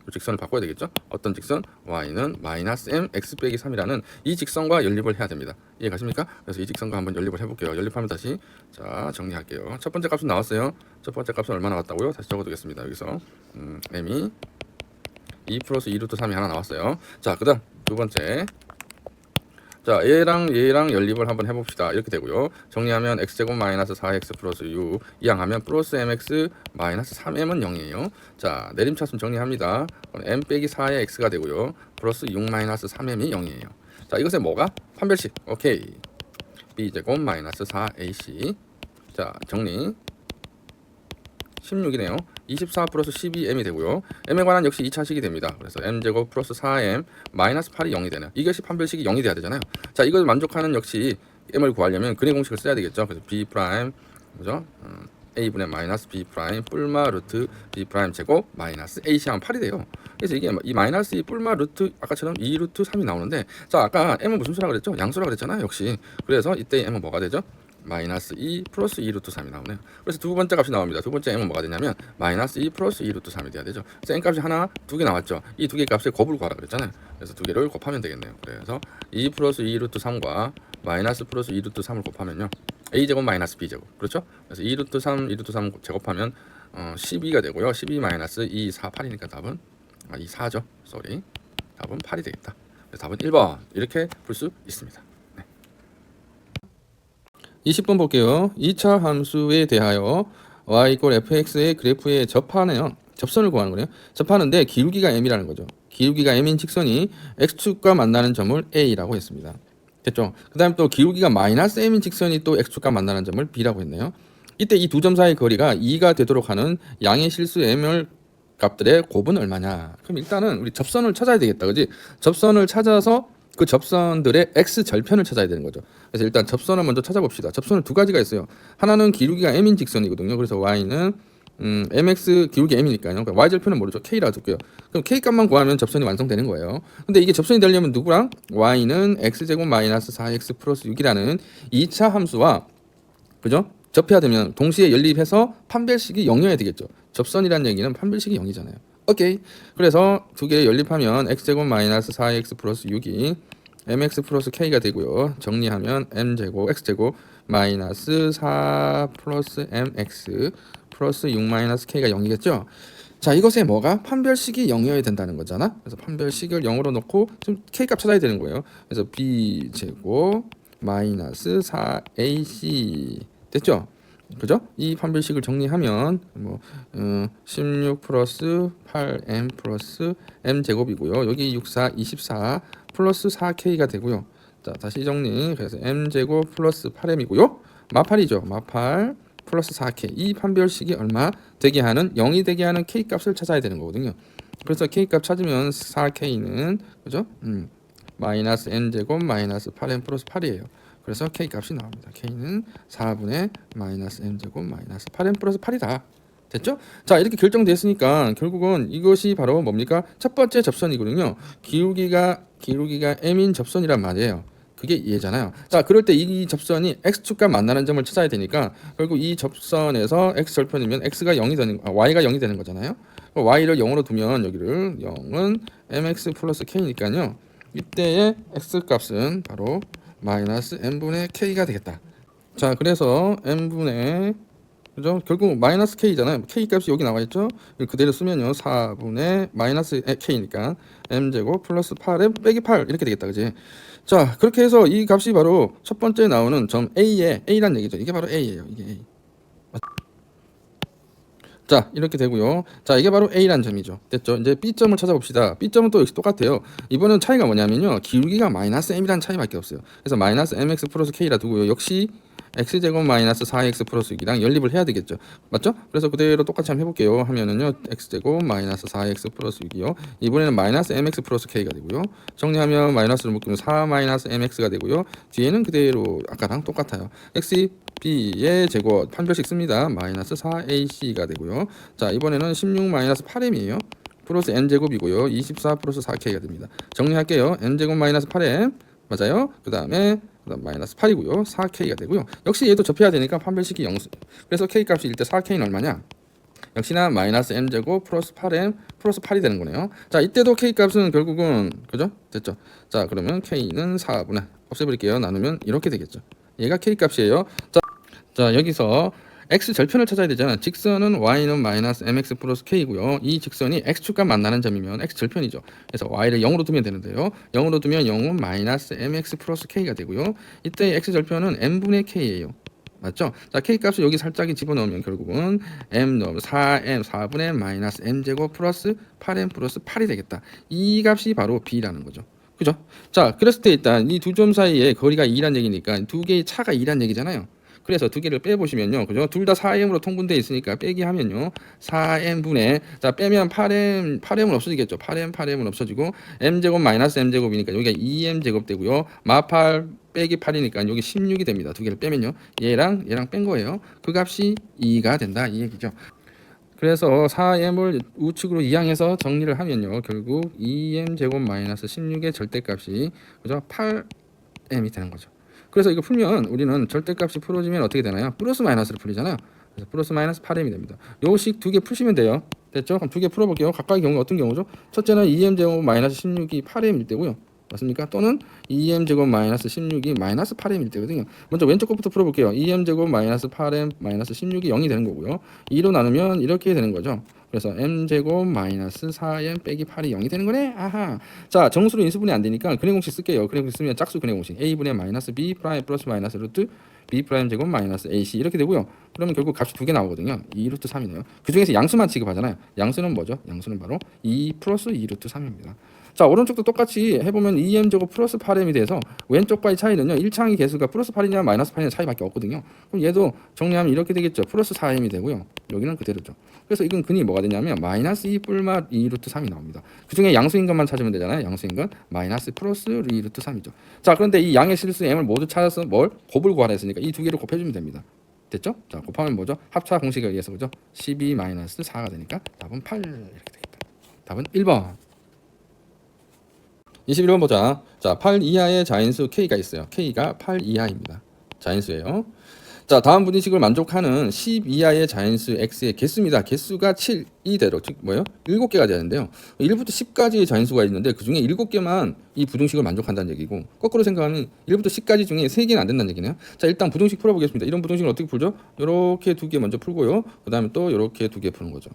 그 직선을 바꿔야 되겠죠. 어떤 직선? y는 마이너스 m x 빼기 3이라는 이 직선과 연립을 해야 됩니다. 이해 가십니까? 그래서 이 직선과 한번 연립을 해볼게요. 연립하면 다시 자 정리할게요. 첫 번째 값은 나왔어요. 첫 번째 값은 얼마 나왔다고요? 다시 적어두겠습니다. 여기서 m이 2 플러스 2 루트 3이 하나 나왔어요. 자, 그 다음 두 번째, 자, 얘랑 연립을 한번 해봅시다. 이렇게 되고요. 정리하면 x제곱 마이너스 4x 플러스 6 이항하면 플러스 mx 마이너스 3m은 0이에요. 자, 내림차순 정리합니다. m 빼기 4의 x가 되고요. 플러스 6 마이너스 3m이 0이에요. 자, 이것에 뭐가? 판별식. 오케이. b제곱 마이너스 4ac. 자, 정리. 16이네요. 24 플러스 12m이 되고요. m에 관한 역시 2차식이 됩니다. 그래서 m제곱 플러스 4m 마이너스 8이 0이 되네요. 이것이 판별식이 0이 돼야 되잖아요. 자, 이걸 만족하는 역시 m을 구하려면 근의 공식을 써야 되겠죠. 그래서 b 프라임 그죠? a분의 마이너스 b 프라임 뿔마 루트 b 프라임 제곱 마이너스 ac 하면 8이 돼요. 그래서 이게 이 마이너스 2 뿔마 루트 아까처럼 2 루트 3이 나오는데, 자 아까 m은 무슨 수라 그랬죠? 양수라 그랬잖아요. 역시. 그래서 이때 m은 뭐가 되죠? 마이너스 2 플러스 2 루트 3이 나오네요. 그래서 두 번째 값이 나옵니다. 두 번째 m은 뭐가 되냐면 마이너스 2 플러스 2 루트 3이 돼야 되죠. 그래서 n 값이 하나, 두 개 나왔죠. 이 두 개 값을 곱을 구하라 그랬잖아요. 그래서 두 개를 곱하면 되겠네요. 그래서 2 플러스 2 루트 3과 마이너스 플러스 2 루트 3을 곱하면요, a제곱 마이너스 b제곱, 그렇죠? 그래서 2 루트 3, 2 루트 3 제곱하면 12가 되고요. 12 마이너스 2, 4, 8이니까 답은 2, 4죠. 쏘리. 답은 8이 되겠다. 그래서 답은 1번 이렇게 풀 수 있습니다. 20번 볼게요. 2차 함수에 대하여 y 이퀄 fx의 그래프에 접하네요. 접선을 구하는 거네요. 접하는데 기울기가 m이라는 거죠. 기울기가 m인 직선이 x축과 만나는 점을 a라고 했습니다. 됐죠? 그 다음 또 기울기가 마이너스 m인 직선이 또 x축과 만나는 점을 b라고 했네요. 이때 이 두 점 사이 거리가 2가 되도록 하는 양의 실수 m을 값들의 곱은 얼마냐? 그럼 일단은 우리 접선을 찾아야 되겠다. 그지? 접선을 찾아서 그 접선들의 x 절편을 찾아야 되는 거죠. 그래서 일단 접선을 먼저 찾아봅시다. 접선은 두 가지가 있어요. 하나는 기울기가 m인 직선이거든요. 그래서 y는 mx 기울기 m이니까요. 그러니까 y 절편은 모르죠. k라 둘게요. 그럼 k 값만 구하면 접선이 완성되는 거예요. 근데 이게 접선이 되려면 누구랑? y는 x제곱 마이너스 4x 플러스 6이라는 2차 함수와, 그죠? 접해야 되면 동시에 연립해서 판별식이 0이어야 되겠죠. 접선이란 얘기는 판별식이 0이잖아요. 오케이. 그래서 두 개 연립하면 x제곱 마이너스 4x 플러스 6이 mx 플러스 k가 되고요. 정리하면 m제곱 x제곱 마이너스 4 플러스 mx 플러스 6 마이너스 k가 0이겠죠. 자, 이것에 뭐가? 판별식이 0이어야 된다는 거잖아. 그래서 판별식을 0으로 놓고 좀 k값 찾아야 되는 거예요. 그래서 b제곱 마이너스 4ac 됐죠? 그죠? 이 판별식을 정리하면 16 플러스 8m 플러스 m 제곱이고요. 여기 64 24 플러스 4k가 되고요. 자, 다시 정리. 그래서 m 제곱 플러스 8m이고요. 마팔이죠. 마팔 플러스 4k. 이 판별식이 얼마 되게 하는 0이 되게 하는 k 값을 찾아야 되는 거거든요. 그래서 k 값 찾으면 4k는 그죠? 마이너스 n 제곱 마이너스 8m 플러스 8이에요. 그래서 k 값이 나옵니다. k는 4분의 마이너스 m제곱 마이너스 8m 플러스 8이다. 됐죠? 자, 이렇게 결정됐으니까 결국은 이것이 바로 뭡니까? 첫 번째 접선이거든요. 기울기가 m인 접선이란 말이에요. 그게 이해잖아요. 자, 그럴 때 이 접선이 x축과 만나는 점을 찾아야 되니까 결국 이 접선에서 x절편이면 y가 0이 되는 거잖아요. y를 0으로 두면 여기를 0은 mx 플러스 k니까요. 이때의 x값은 바로 마이너스 n분의 k가 되겠다. 자, 그래서 n분의, 그죠? 결국 마이너스 k잖아요. k 값이 여기 나와 있죠? 그대로 쓰면요 4분의 마이너스 k니까 m제곱 플러스 8m 빼기 8 이렇게 되겠다. 그지? 자, 그렇게 해서 이 값이 바로 첫 번째 나오는 점 a란 얘기죠. 이게 바로 a예요. 이게 a. 자, 이렇게 되고요. 자, 이게 바로 A라는 점이죠. 됐죠? 이제 B점을 찾아봅시다. B점은 또 역시 똑같아요. 이번엔 차이가 뭐냐면요. 기울기가 마이너스 M이라는 차이밖에 없어요. 그래서 마이너스 MX 플러스 K라 두고요. 역시 X제곱 마이너스 4X 플러스 6이랑 연립을 해야 되겠죠. 맞죠? 그래서 그대로 똑같이 한번 해볼게요. 하면은요. X제곱 마이너스 4X 플러스 6이요. 이번에는 마이너스 MX 플러스 K가 되고요. 정리하면 마이너스를 묶으면 4 마이너스 MX가 되고요. 뒤에는 그대로 아까랑 똑같아요. X b의 제곱 판별식 씁니다. 마이너스 4ac가 되고요. 자, 이번에는 16 마이너스 8m이에요. 플러스 n제곱이고요. 24 플러스 4k가 됩니다. 정리할게요. n제곱 마이너스 8m 맞아요. 그 다음에 마이너스 8이고요. 4k가 되고요. 역시 얘도 접해야 되니까 판별식이 0. 그래서 k 값이 이때 4k는 얼마냐? 역시나 마이너스 m제곱 플러스 8m 플러스 8이 되는 거네요. 자, 이때도 k 값은 결국은 그죠? 됐죠? 자, 그러면 k는 4분의 없애버릴게요. 나누면 이렇게 되겠죠. 얘가 k 값이에요. 자, 여기서 x 절편을 찾아야 되잖아. 직선은 y는 마이너스 mx 플러스 k고요. 이 직선이 x축과 만나는 점이면 x 절편이죠. 그래서 y를 0으로 두면 되는데요. 0으로 두면 0은 마이너스 mx 플러스 k가 되고요. 이때 x 절편은 m분의 k예요. 맞죠? 자, k 값을 여기 살짝 집어넣으면 결국은 m 넣으면 4분의 마이너스 m제곱 플러스 8m 플러스 8이 되겠다. 이 값이 바로 b라는 거죠. 그죠? 자, 그랬을 때 일단 이 두 점 사이에 거리가 2란 얘기니까 두 개의 차가 2란 얘기잖아요. 그래서 두 개를 빼보시면요. 그죠? 둘 다 4m으로 통분되어 있으니까 빼기 하면요. 4m분의, 자, 빼면 8m은 없어지겠죠. 8m은 없어지고, m제곱 마이너스 m제곱이니까 여기가 2m제곱 되고요. 마팔 빼기 8이니까 여기 16이 됩니다. 두 개를 빼면요. 얘랑 뺀 거예요. 그 값이 2가 된다 이 얘기죠. 그래서 4m을 우측으로 이항해서 정리를 하면요. 결국 2m 제곱 마이너스 16의 절대값이 그죠? 8m이 되는 거죠. 그래서 이거 풀면 우리는 절대값이 풀어지면 어떻게 되나요? 플러스 마이너스로 풀리잖아요. 그래서 플러스 마이너스 8m이 됩니다. 요식 두 개 푸시면 돼요. 됐죠? 그럼 두 개 풀어볼게요. 각각의 경우 어떤 경우죠? 첫째는 2m 제곱 마이너스 16이 8m일 때고요. 맞습니까? 또는 2m 제곱 마이너스 16이 마이너스 8m일 때거든요. 먼저 왼쪽 것부터 풀어볼게요. 2m 제곱 마이너스 8m 마이너스 16이 0이 되는 거고요. 2로 나누면 이렇게 되는 거죠. 그래서 m 제곱 마이너스 4m 빼기 8이 0이 되는 거네. 아하. 자, 정수로 인수분해 안 되니까 근해 공식 쓸게요. 근해 공식 쓰면 짝수 근해 공식 a분의 마이너스 b 프라임 플러스 마이너스 루트 b 프라임 제곱 마이너스 ac 이렇게 되고요. 그러면 결국 값이 두 개 나오거든요. 2 루트 3이네요. 그 중에서 양수만 취급하잖아요. 양수는 뭐죠? 양수는 바로 2 플러스 2 루트 3입니다. 자, 오른쪽도 똑같이 해보면 2m 제곱 플러스 8m이 돼서 왼쪽과의 차이는요. 1창의 개수가 플러스 8이냐 마이너스 8이냐 차이밖에 없거든요. 그럼 얘도 정리하면 이렇게 되겠죠. 플러스 4m이 되고요. 여기는 그대로죠. 그래서 이건 근이 뭐가 되냐면 마이너스 2 뿔맛 2 루트 3이 나옵니다. 그 중에 양수인 것만 찾으면 되잖아요. 양수인 건 마이너스 플러스 2 루트 3이죠. 자, 그런데 이 양의 실수 m을 모두 찾아서 뭘? 곱을 구하라 했으니까 이 두 개를 곱해주면 됩니다. 됐죠? 자, 곱하면 뭐죠? 합차 공식에 의해서 그죠? 12 마이너스 4가 되니까 답은 8 이렇게 되겠다. 답은 1번. 21번 보자. 자, 8 이하의 자인수 k가 있어요. k가 8 이하입니다. 자인수예요. 자, 다음 분위식을 만족하는 10 이하의 자인수 x의 개수입니다. 개수가 7 이대로 즉 뭐예요? 7개가 되는데요. 1부터 10까지의 자인수가 있는데 그 중에 7개만 이 부등식을 만족한다는 얘기고 거꾸로 생각하면 1부터 10까지 중에 3개는 안 된다는 얘기네요. 자, 일단 부등식 풀어보겠습니다. 이런 부등식을 어떻게 풀죠? 이렇게 두 개 먼저 풀고요. 그 다음에 또 이렇게 두 개 푸는 거죠.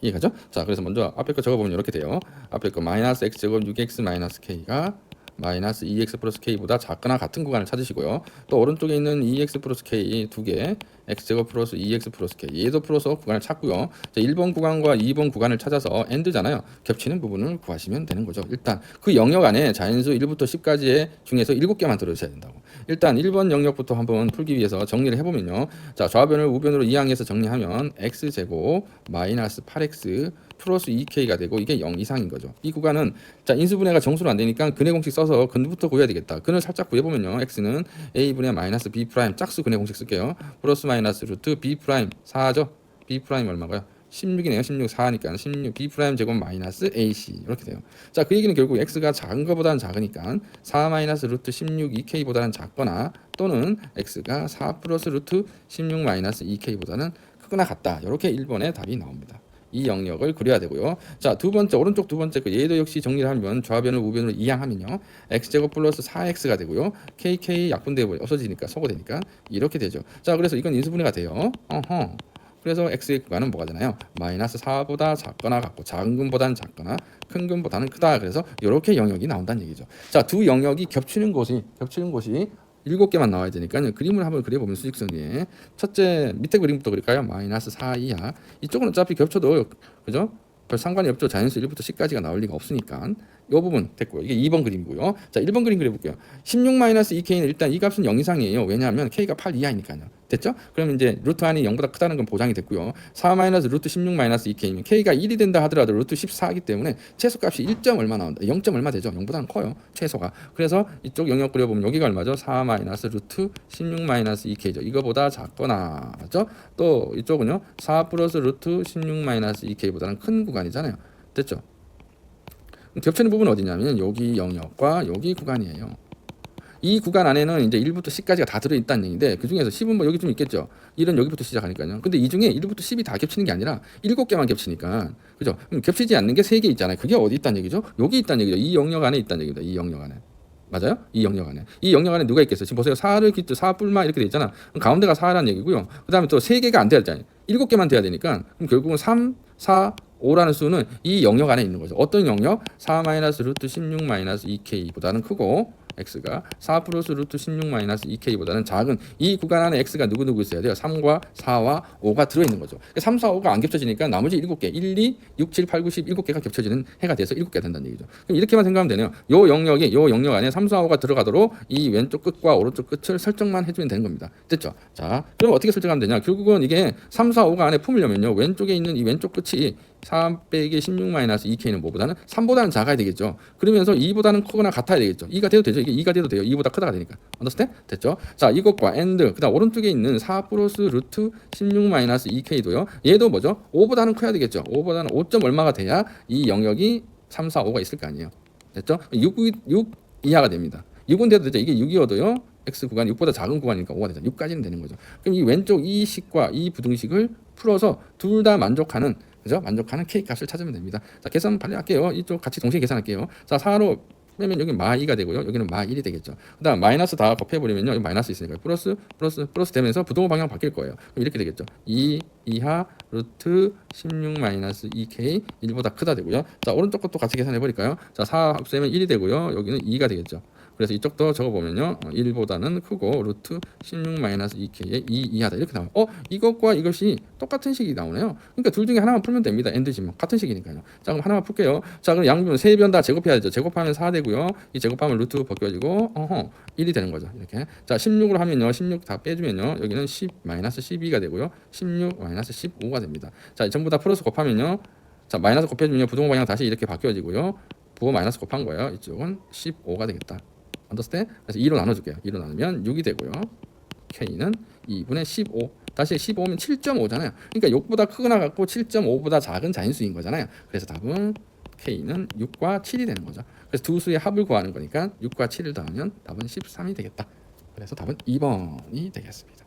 이해가죠? 자, 그래서 먼저 앞에 거 적어보면 이렇게 돼요. 앞에 거 마이너스 x제곱 6x 마이너스 k가 마이너스 2x 플러스 k보다 작거나 같은 구간을 찾으시고요. 또 오른쪽에 있는 2x 플러스 k 두 개, x제곱 플러스 2x 플러스 k 얘도 풀어서 구간을 찾고요. 자, 1번 구간과 2번 구간을 찾아서 AND잖아요. 겹치는 부분을 구하시면 되는 거죠. 일단 그 영역 안에 자연수 1부터 10까지의 중에서 7개만 들어주셔야 된다고. 일단 1번 영역부터 한번 풀기 위해서 정리를 해보면요. 자, 좌변을 우변으로 이항해서 정리하면 x제곱 마이너스 8x 플러스 2k가 되고 이게 0 이상인 거죠. 이 구간은 자, 인수분해가 정수로 안 되니까 근해 공식 써서 근부터 구해야 되겠다. 근을 살짝 구해보면요. x는 a분의 마이너스 b 프라임 짝수 근해 공식 쓸게요. 플러스 마이너스 루트 b 프라임 4죠. b 프라임 얼마가요? 16이네요. 16 4니까 16 b 프라임 제곱 마이너스 ac 이렇게 돼요. 자, 그 얘기는 결국 x가 작은 것보다는 작으니까 4 마이너스 루트 16 2k보다는 작거나 또는 x가 4 플러스 루트 16 마이너스 2k보다는 크거나 같다. 이렇게 1번의 답이 나옵니다. 이 영역을 그려야 되고요. 자, 두 번째 오른쪽 두 번째 그 얘도 역시 정리를 하면 좌변을 우변으로 이항하면요. x제곱 플러스 4x가 되고요. kk 약분되어 없어지니까 소거되니까 이렇게 되죠. 자, 그래서 이건 인수분해가 돼요. 그래서 x의 구간은 뭐가 되나요? 마이너스 4보다 작거나 같고 작은 근보다는 작거나 큰 근보다는 크다. 그래서 이렇게 영역이 나온다는 얘기죠. 자, 두 영역이 겹치는 곳이 7개만 나와야 되니까요. 그림을 한번 그려보면 수직선에 첫째 밑에 그림부터 그릴까요? 마이너스 4 이하. 이쪽은 어차피 겹쳐도 그죠? 별 상관이 없죠. 자연수 1부터 10까지가 나올 리가 없으니까 이 부분 됐고요. 이게 2번 그림이고요. 자, 1번 그림 그려볼게요. 16-2k는 일단 이 값은 0 이상이에요. 왜냐하면 k가 8 이하니까요. 됐죠? 그럼 이제 루트 안이 0보다 크다는 건 보장이 됐고요. 4 마이너스 루트 16-2k면 k가 1이 된다 하더라도 루트 14이기 때문에 최소값이 1점 얼마 나온다. 0. 얼마 되죠? 0보다는 커요. 최소가. 그래서 이쪽 영역 그려보면 여기가 얼마죠? 4 마이너스 루트 16-2k죠. 이거보다 작거나 죠? 또 이쪽은요. 4 플러스 루트 16-2k보다는 큰 구간이잖아요. 됐죠? 겹치는 부분은 어디냐면 여기 영역과 여기 구간이에요. 이 구간 안에는 이제 1부터 10까지가 다 들어있다는 얘기인데 그 중에서 10은 뭐 여기 좀 있겠죠. 1은 여기부터 시작하니까요. 근데 이 중에 1부터 10이 다 겹치는 게 아니라 7개만 겹치니까 그죠? 그럼 겹치지 않는 게 3개 있잖아요. 그게 어디 있다는 얘기죠? 여기 있다는 얘기죠. 이 영역 안에 있다는 얘기입니다. 이 영역 안에. 맞아요? 이 영역 안에. 이 영역 안에 누가 있겠어요? 지금 보세요. 4를 기트 4 뿔마 이렇게 돼 있잖아. 그럼 가운데가 4라는 얘기고요. 그다음에 또 3개가 안 돼야 되잖아요. 7개만 돼야 되니까 그럼 결국은 3, 4, 5라는 수는 이 영역 안에 있는 거죠. 어떤 영역? 4 마이너스 루트 16 마이너스 2k보다는 크고 x가 4 플러스 루트 16 마이너스 2k보다는 작은 이 구간 안에 x가 누구 있어야 돼요? 3과 4와 5가 들어있는 거죠. 3, 4, 5가 안 겹쳐지니까 나머지 7개 1, 2, 6, 7, 8, 9, 10 7개가 겹쳐지는 해가 돼서 7개가 된다는 얘기죠. 그럼 이렇게만 생각하면 되네요. 요 영역 안에 3, 4, 5가 들어가도록 이 왼쪽 끝과 오른쪽 끝을 설정만 해주면 되는 겁니다. 됐죠? 자, 그럼 어떻게 설정하면 되냐? 결국은 이게 3, 4, 5가 안에 품으려면요. 왼쪽에 있는 이 왼쪽 끝이 4 빼기 16 마이너스 2k는 뭐보다는 3보다는 작아야 되겠죠. 그러면서 2보다는 크거나 같아야 되겠죠. 2가 돼도 되죠. 이게 2가 돼도 돼요. 2보다 크다가 되니까. 언더스탠? 됐죠? 자, 이것과 and 그다음 오른쪽에 있는 4 플러스 루트 16 마이너스 2k도요. 얘도 뭐죠? 5보다는 커야 되겠죠. 5보다는 5점 얼마가 돼야 이 영역이 3, 4, 5가 있을 거 아니에요. 됐죠? 6 이하가 됩니다. 6은 돼도 되죠. 이게 6이어도요. x 구간이 6보다 작은 구간이니까 5가 되죠. 6까지는 되는 거죠. 그럼 이 왼쪽 이 식과 이 부등식을 풀어서 둘 다 만족하는, 그죠? 만족하는 k 값을 찾으면 됩니다. 자, 계산 빨리 할게요. 이쪽 같이 동시에 계산할게요. 자, 4로 빼면 여기 마2가 되고요. 여기는 마1이 되겠죠. 그다음 마이너스 다 곱해버리면요. 여기 마이너스 있으니까 플러스 되면서 부동호 방향 바뀔 거예요. 그럼 이렇게 되겠죠. 2 이하 루트 16 마이너스 2k 1보다 크다 되고요. 자, 오른쪽 것도 같이 계산해 버릴까요? 자, 4 합세면 1이 되고요. 여기는 2가 되겠죠. 그래서 이쪽도 적어보면요. 1보다는 크고 루트 16 마이너스 2k의 2 이하다 이렇게 나와요. 이것과 이것이 똑같은 식이 나오네요. 그러니까 둘 중에 하나만 풀면 됩니다. 엔드지만 같은 식이니까요. 자, 그럼 하나만 풀게요. 자, 그럼 양변 세 변 다 제곱해야 되죠. 제곱하면 4 되고요. 이 제곱하면 루트 벗겨지고 1이 되는 거죠. 이렇게. 자, 16으로 하면요. 16 다 빼주면요. 여기는 10 마이너스 12가 되고요. 16 마이너스 15가 됩니다. 자, 전부 다 플러스 곱하면요. 자, 마이너스 곱해주면요. 부동호 방향 다시 이렇게 바뀌어지고요. 부호 마이너스 곱한 거예요. 이쪽은 15가 되겠다. 언더스탠? 그래서 2로 나눠줄게요. 2로 나누면 6이 되고요. K는 2분의 15. 다시 15면 7.5잖아요. 그러니까 6보다 크거나 같고 7.5보다 작은 자인수인 거잖아요. 그래서 답은 K는 6과 7이 되는 거죠. 그래서 두 수의 합을 구하는 거니까 6과 7을 더하면 답은 13이 되겠다. 그래서 답은 2번이 되겠습니다.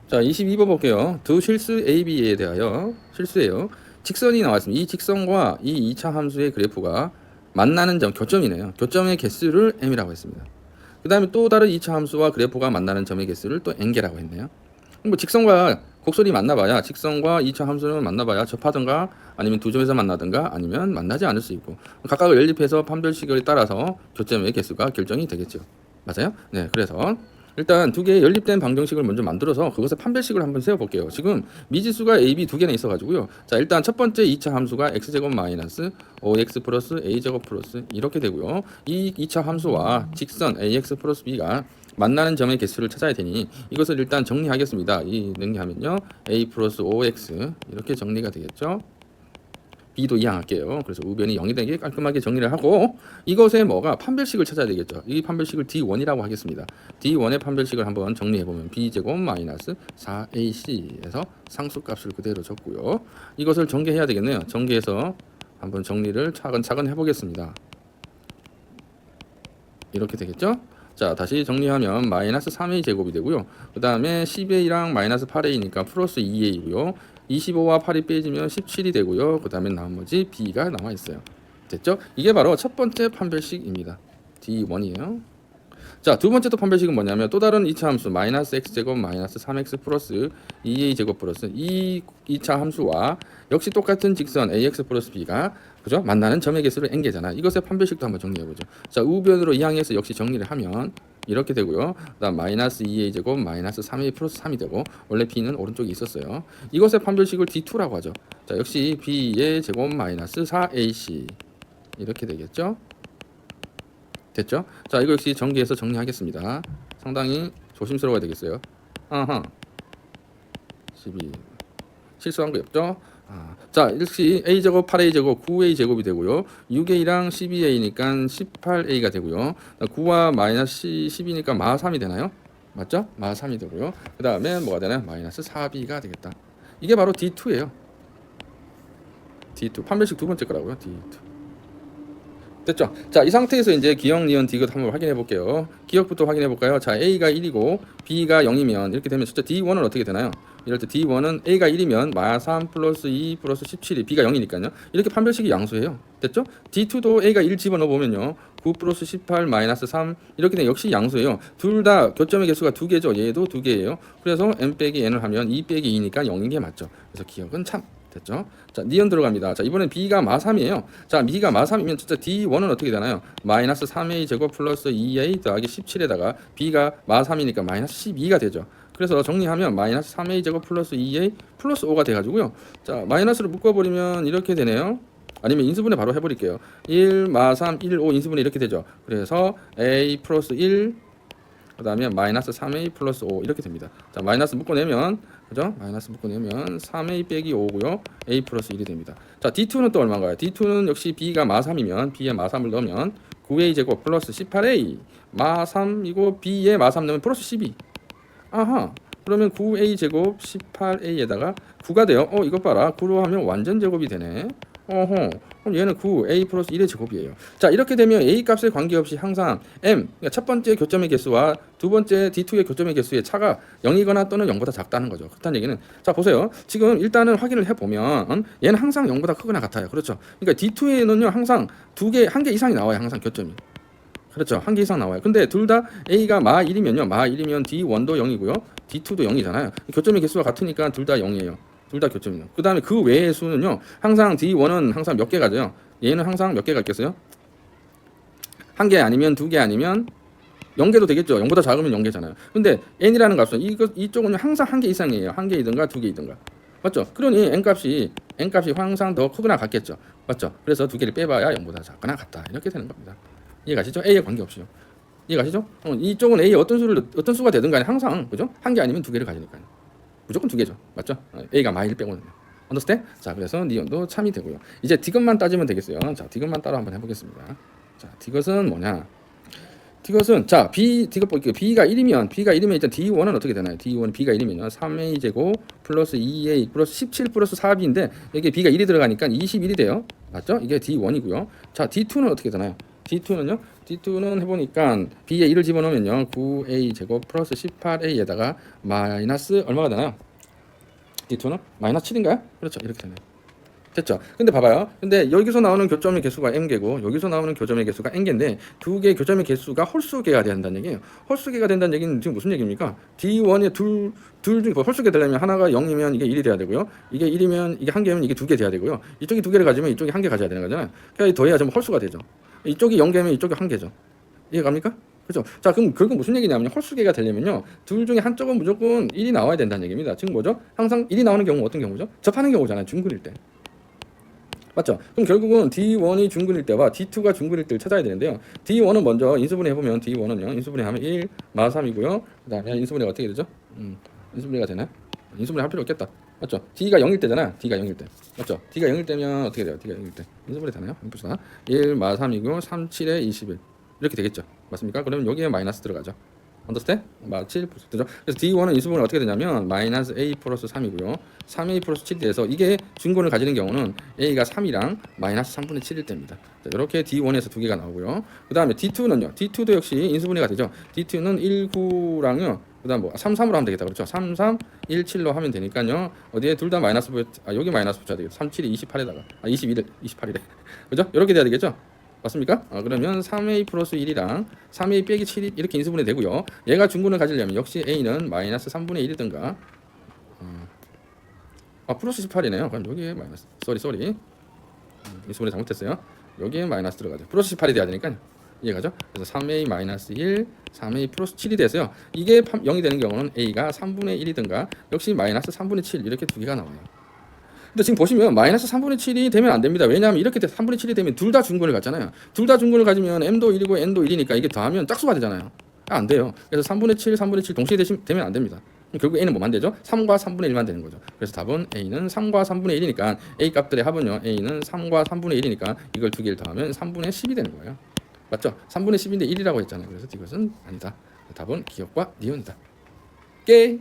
자, 22번 볼게요. 두 실수 AB에 대하여 실수예요. 직선이 나왔습니다. 이 직선과 이 2차 함수의 그래프가 만나는 점, 교점이네요. 교점의 개수를 m이라고 했습니다. 그 다음에 또 다른 2차 함수와 그래프가 만나는 점의 개수를 또 n개라고 했네요. 뭐 직선과 곡선이 만나봐야, 직선과 2차 함수는 만나봐야 접하든가 아니면 두 점에서 만나든가 아니면 만나지 않을 수 있고, 각각을 연립해서 판별식을 따라서 교점의 개수가 결정이 되겠죠. 맞아요? 네, 그래서 일단 두 개의 연립된 방정식을 먼저 만들어서 그것의 판별식을 한번 세워볼게요. 지금 미지수가 a, b 두 개나 있어가지고요. 자, 일단 첫 번째 2차 함수가 x제곱 마이너스 5x 플러스 a제곱 플러스 이렇게 되고요. 이 2차 함수와 직선 ax 플러스 b가 만나는 점의 개수를 찾아야 되니 이것을 일단 정리하겠습니다. 이 정리하면요. a 플러스 5x 이렇게 정리가 되겠죠. b도 이항할게요. 그래서 우변이 0이 되게 깔끔하게 정리를 하고 이것에 뭐가 판별식을 찾아야 되겠죠. 이 판별식을 D1이라고 하겠습니다. D1의 판별식을 한번 정리해보면 b제곱 마이너스 4ac에서 상수값을 그대로 적고요. 이것을 전개해야 되겠네요. 전개해서 한번 정리를 차근차근 해보겠습니다. 이렇게 되겠죠. 자, 다시 정리하면 마이너스 3a 제곱이 되고요. 그 다음에 10a랑 마이너스 8a니까 플러스 2a이고요. 25와 8이 빼지면 17이 되고요. 그 다음에 나머지 b가 남아 있어요. 됐죠? 이게 바로 첫 번째 판별식입니다. D1이에요. 자, 두 번째 또 판별식은 뭐냐면 또 다른 2차 함수 마이너스 x제곱 마이너스 3x 플러스 2a 제곱 플러스 이 2차 함수와 역시 똑같은 직선 ax 플러스 b가 그죠? 만나는 점의 개수를 n개잖아. 이것의 판별식도 한번 정리해보죠. 자, 우변으로 이항해서 역시 정리를 하면 이렇게 되고요. 그다음 마이너스 2a 제곱 마이너스 3a 플러스 3이 되고 원래 b는 오른쪽에 있었어요. 이것의 판별식을 D2라고 하죠. 자, 역시 b의 제곱 마이너스 4ac 이렇게 되겠죠. 됐죠? 자, 이거 역시 전개해서 정리하겠습니다. 상당히 조심스러워야 되겠어요. 12 실수한 거 없죠? 자, 역시 a제곱 8a제곱 9a제곱이 되고요. 6a랑 12a니까 18a가 되고요. 9와 마이너스 10이니까 마 3이 되나요? 맞죠? 마 3이 되고요. 그 다음에 뭐가 되나요? 마이너스 4b가 되겠다. 이게 바로 D2예요. D2 판별식 두 번째 거라고요. D2 됐죠? 자, 이 상태에서 이제 기억, 니은, 디귿 한번 확인해 볼게요. 기억부터 확인해 볼까요? 자, a가 1이고 b가 0이면 이렇게 되면 숫자 D1은 어떻게 되나요? 이럴 때 D1은 a가 1이면 마3 플러스 2 플러스 17이 b가 0이니까요. 이렇게 판별식이 양수예요. 됐죠? D2도 a가 1 집어넣어 보면요. 9 플러스 18 마이너스 3 이렇게 되면 역시 양수예요. 둘 다 교점의 개수가 두 개죠. 얘도 두 개예요. 그래서 m 빼기 n을 하면 2 빼기 2니까 0인 게 맞죠. 그래서 기억은 참. 됐죠? 자, 니은 들어갑니다. 자, 이번엔 b가 마3이에요. 자, b가 마3이면 진짜 d1은 어떻게 되나요? 마이너스 3a 제곱 플러스 2a 더하기 17에다가 b가 마3이니까 마이너스 12가 되죠. 그래서 정리하면 마이너스 3a 제곱 플러스 2a 플러스 5가 돼가지고요. 자, 마이너스를 묶어버리면 이렇게 되네요. 아니면 인수분해 바로 해버릴게요. 1 마3 1 5 인수분해 이렇게 되죠. 그래서 a 플러스 1 그다음에 마이너스 3a 플러스 5 이렇게 됩니다. 자, 마이너스 묶어내면 그죠? 마이너스 묶어내면 3a 빼기 5고요. a 플러스 1이 됩니다. 자, d2는 또 얼마인가요? d2는 역시 b가 마3이면 b에 마3을 넣으면 9a 제곱 플러스 18a 마3이고 b에 마3 넣으면 플러스 12. 아하. 그러면 9a 제곱 18a에다가 9가 돼요. 이것 봐라. 9로 하면 완전 제곱이 되네. 어허. 그럼 얘는 9a 플러스 1의 제곱이에요. 자, 이렇게 되면 a 값에 관계없이 항상 m, 그러니까 첫 번째 교점의 개수와 두 번째 d2의 교점의 개수의 차가 0이거나 또는 0보다 작다는 거죠. 그렇다는 얘기는, 자, 보세요. 지금 일단은 확인을 해보면 얘는 항상 0보다 크거나 같아요. 그렇죠. 그러니까 d2에는요 항상 한 개 이상이 나와요. 항상 교점이. 그렇죠. 한 개 이상 나와요. 근데 둘 다 a가 마 1이면요. 마 1이면 d1도 0이고요. d2도 0이잖아요. 교점의 개수가 같으니까 둘 다 0이에요. 둘 다 교점이요. 그 다음에 그 외의 수는요. 항상 d1은 항상 몇 개가 돼요. 얘는 항상 몇 개가 있겠어요? 한 개 아니면 두 개 아니면 0개도 되겠죠. 0보다 작으면 0개잖아요. 근데 n이라는 값은 이쪽은 항상 한 개 이상이에요. 한 개이든가 두 개이든가. 맞죠? 그러니 n값이 항상 더 크거나 같겠죠. 맞죠? 그래서 두 개를 빼봐야 0보다 작거나 같다. 이렇게 되는 겁니다. 이해가시죠? a에 관계없이요. 이해가시죠? 이쪽은 a 어떤 수가 되든 간에 항상 그죠? 한 개 아니면 두 개를 가지니까요. 무조건 두 개죠. 맞죠? a가 마일 빼고는. understand? 자, 그래서 니온도 참이 되고요. 이제 디귿만 따지면 되겠어요. 자, 디귿만 따로 한번 해보겠습니다. 자, 디귿은 뭐냐? 디귿은 자, 디귿 볼게요. b가 1이면 일단 d1은 어떻게 되나요? d1 b가 1이면요. 3a 제곱 플러스 2a 플러스 17 플러스 4b인데 여기 b가 1이 들어가니까 21이 돼요. 맞죠? 이게 d1이고요. 자, d2는 어떻게 되나요? D2는 해보니까 B에 1을 집어넣으면요 9A 제곱 플러스 18A에다가 마이너스 얼마가 되나요? D2는 마이너스 7인가요? 그렇죠. 이렇게 되네요. 됐죠? 근데 봐봐요. 근데 여기서 나오는 교점의 개수가 m개고 여기서 나오는 교점의 개수가 n개인데 두 개의 교점의 개수가 홀수개가 된다는 얘기예요. 홀수개가 된다는 얘기는 지금 무슨 얘기입니까? D1에 둘 중에 홀수개 되려면 하나가 0이면 이게 1이 돼야 되고요. 이게 1이면 이게 한 개면 이게 두 개 돼야 되고요. 이쪽이 두 개를 가지면 이쪽이 한 개 가져야 되는 거잖아요. 그러니까 더해야 좀 홀수가 되죠. 이쪽이 0개면 이쪽이 한 개죠. 이해갑니까? 그렇죠. 자, 그럼 결국 무슨 얘기냐면 홀수개가 되려면요 둘 중에 한쪽은 무조건 1이 나와야 된다는 얘기입니다. 지금 뭐죠? 항상 1이 나오는 경우 어떤 경우죠? 접하는 경우잖아요. 중근일 때. 맞죠? 그럼 결국은 D1이 중근일 때와 D2가 중근일 때를 찾아야 되는데요. D1은 먼저 인수분해 해보면 D1은요 인수분해하면 1 마3이고요. 그 다음에 인수분해가 어떻게 되죠? 인수분해가 되나요? 인수분해 할 필요 없겠다. 맞죠? D가 0일 때잖아. D가 0일 때. 맞죠? D가 0일 때면 어떻게 돼요? D가 0일 때. 인수분해 되나요? 한번 봅시다. 1 마3이고 3, 7에 21. 이렇게 되겠죠. 맞습니까? 그러면 여기에 마이너스 들어가죠. understand? 마 7 되죠. 그래서 D1은 인수분해 어떻게 되냐면 마이너스 A 플러스 3이고요. 3A 플러스 7이 돼서 이게 중근을 가지는 경우는 A가 3이랑 마이너스 3분의 7일 때입니다. 자, 이렇게 D1에서 두 개가 나오고요. 그 다음에 D2는요. D2도 역시 인수분해가 되죠. D2는 1, 9랑요. 그 다음 뭐 3, 3으로 하면 되겠다. 그렇죠. 3, 3, 1, 7로 하면 되니까요. 어디에 둘 다 마이너스 여기 마이너스 붙여야 되겠다. 3, 7이 28에다가 28이래. 그죠? 이렇게 돼야 되겠죠. 맞습니까? 그러면 3a 플러스 1이랑 3a 빼기 7이 이렇게 인수분해 되고요. 얘가 중근을 가지려면 역시 a는 마이너스 3분의 1이든가 플러스 18이네요. 그럼 여기에 마이너스 쏘리 인수분해 잘못했어요. 여기에 마이너스 들어가죠. 플러스 18이 돼야 되니까요. 이해가죠? 그래서 3a 마이너스 1 3a 플러스 7이 돼서요. 이게 0이 되는 경우는 a가 3분의 1이든가 역시 마이너스 3분의 7 이렇게 두 개가 나와요. 근데 지금 보시면 마이너스 3분의 7이 되면 안 됩니다. 왜냐하면 이렇게 3분의 7이 되면 둘 다 중근을 갖잖아요. 둘 다 중근을 가지면 m도 1이고 n도 1이니까 이게 더하면 짝수가 되잖아요. 안 돼요. 그래서 3분의 7, 3분의 7 동시에 되면 안 됩니다. 결국 a는 뭐만 되죠? 3과 3분의 1만 되는 거죠. 그래서 답은 a는 3과 3분의 1이니까 a 값들의 합은요. a는 3과 3분의 1이니까 이걸 두 개를 더하면 3분의 10이 되는 거예요. 맞죠? 3분의 10인데 1이라고 했잖아요. 그래서 이것은 아니다. 답은 기억과 니은이다. 오케이.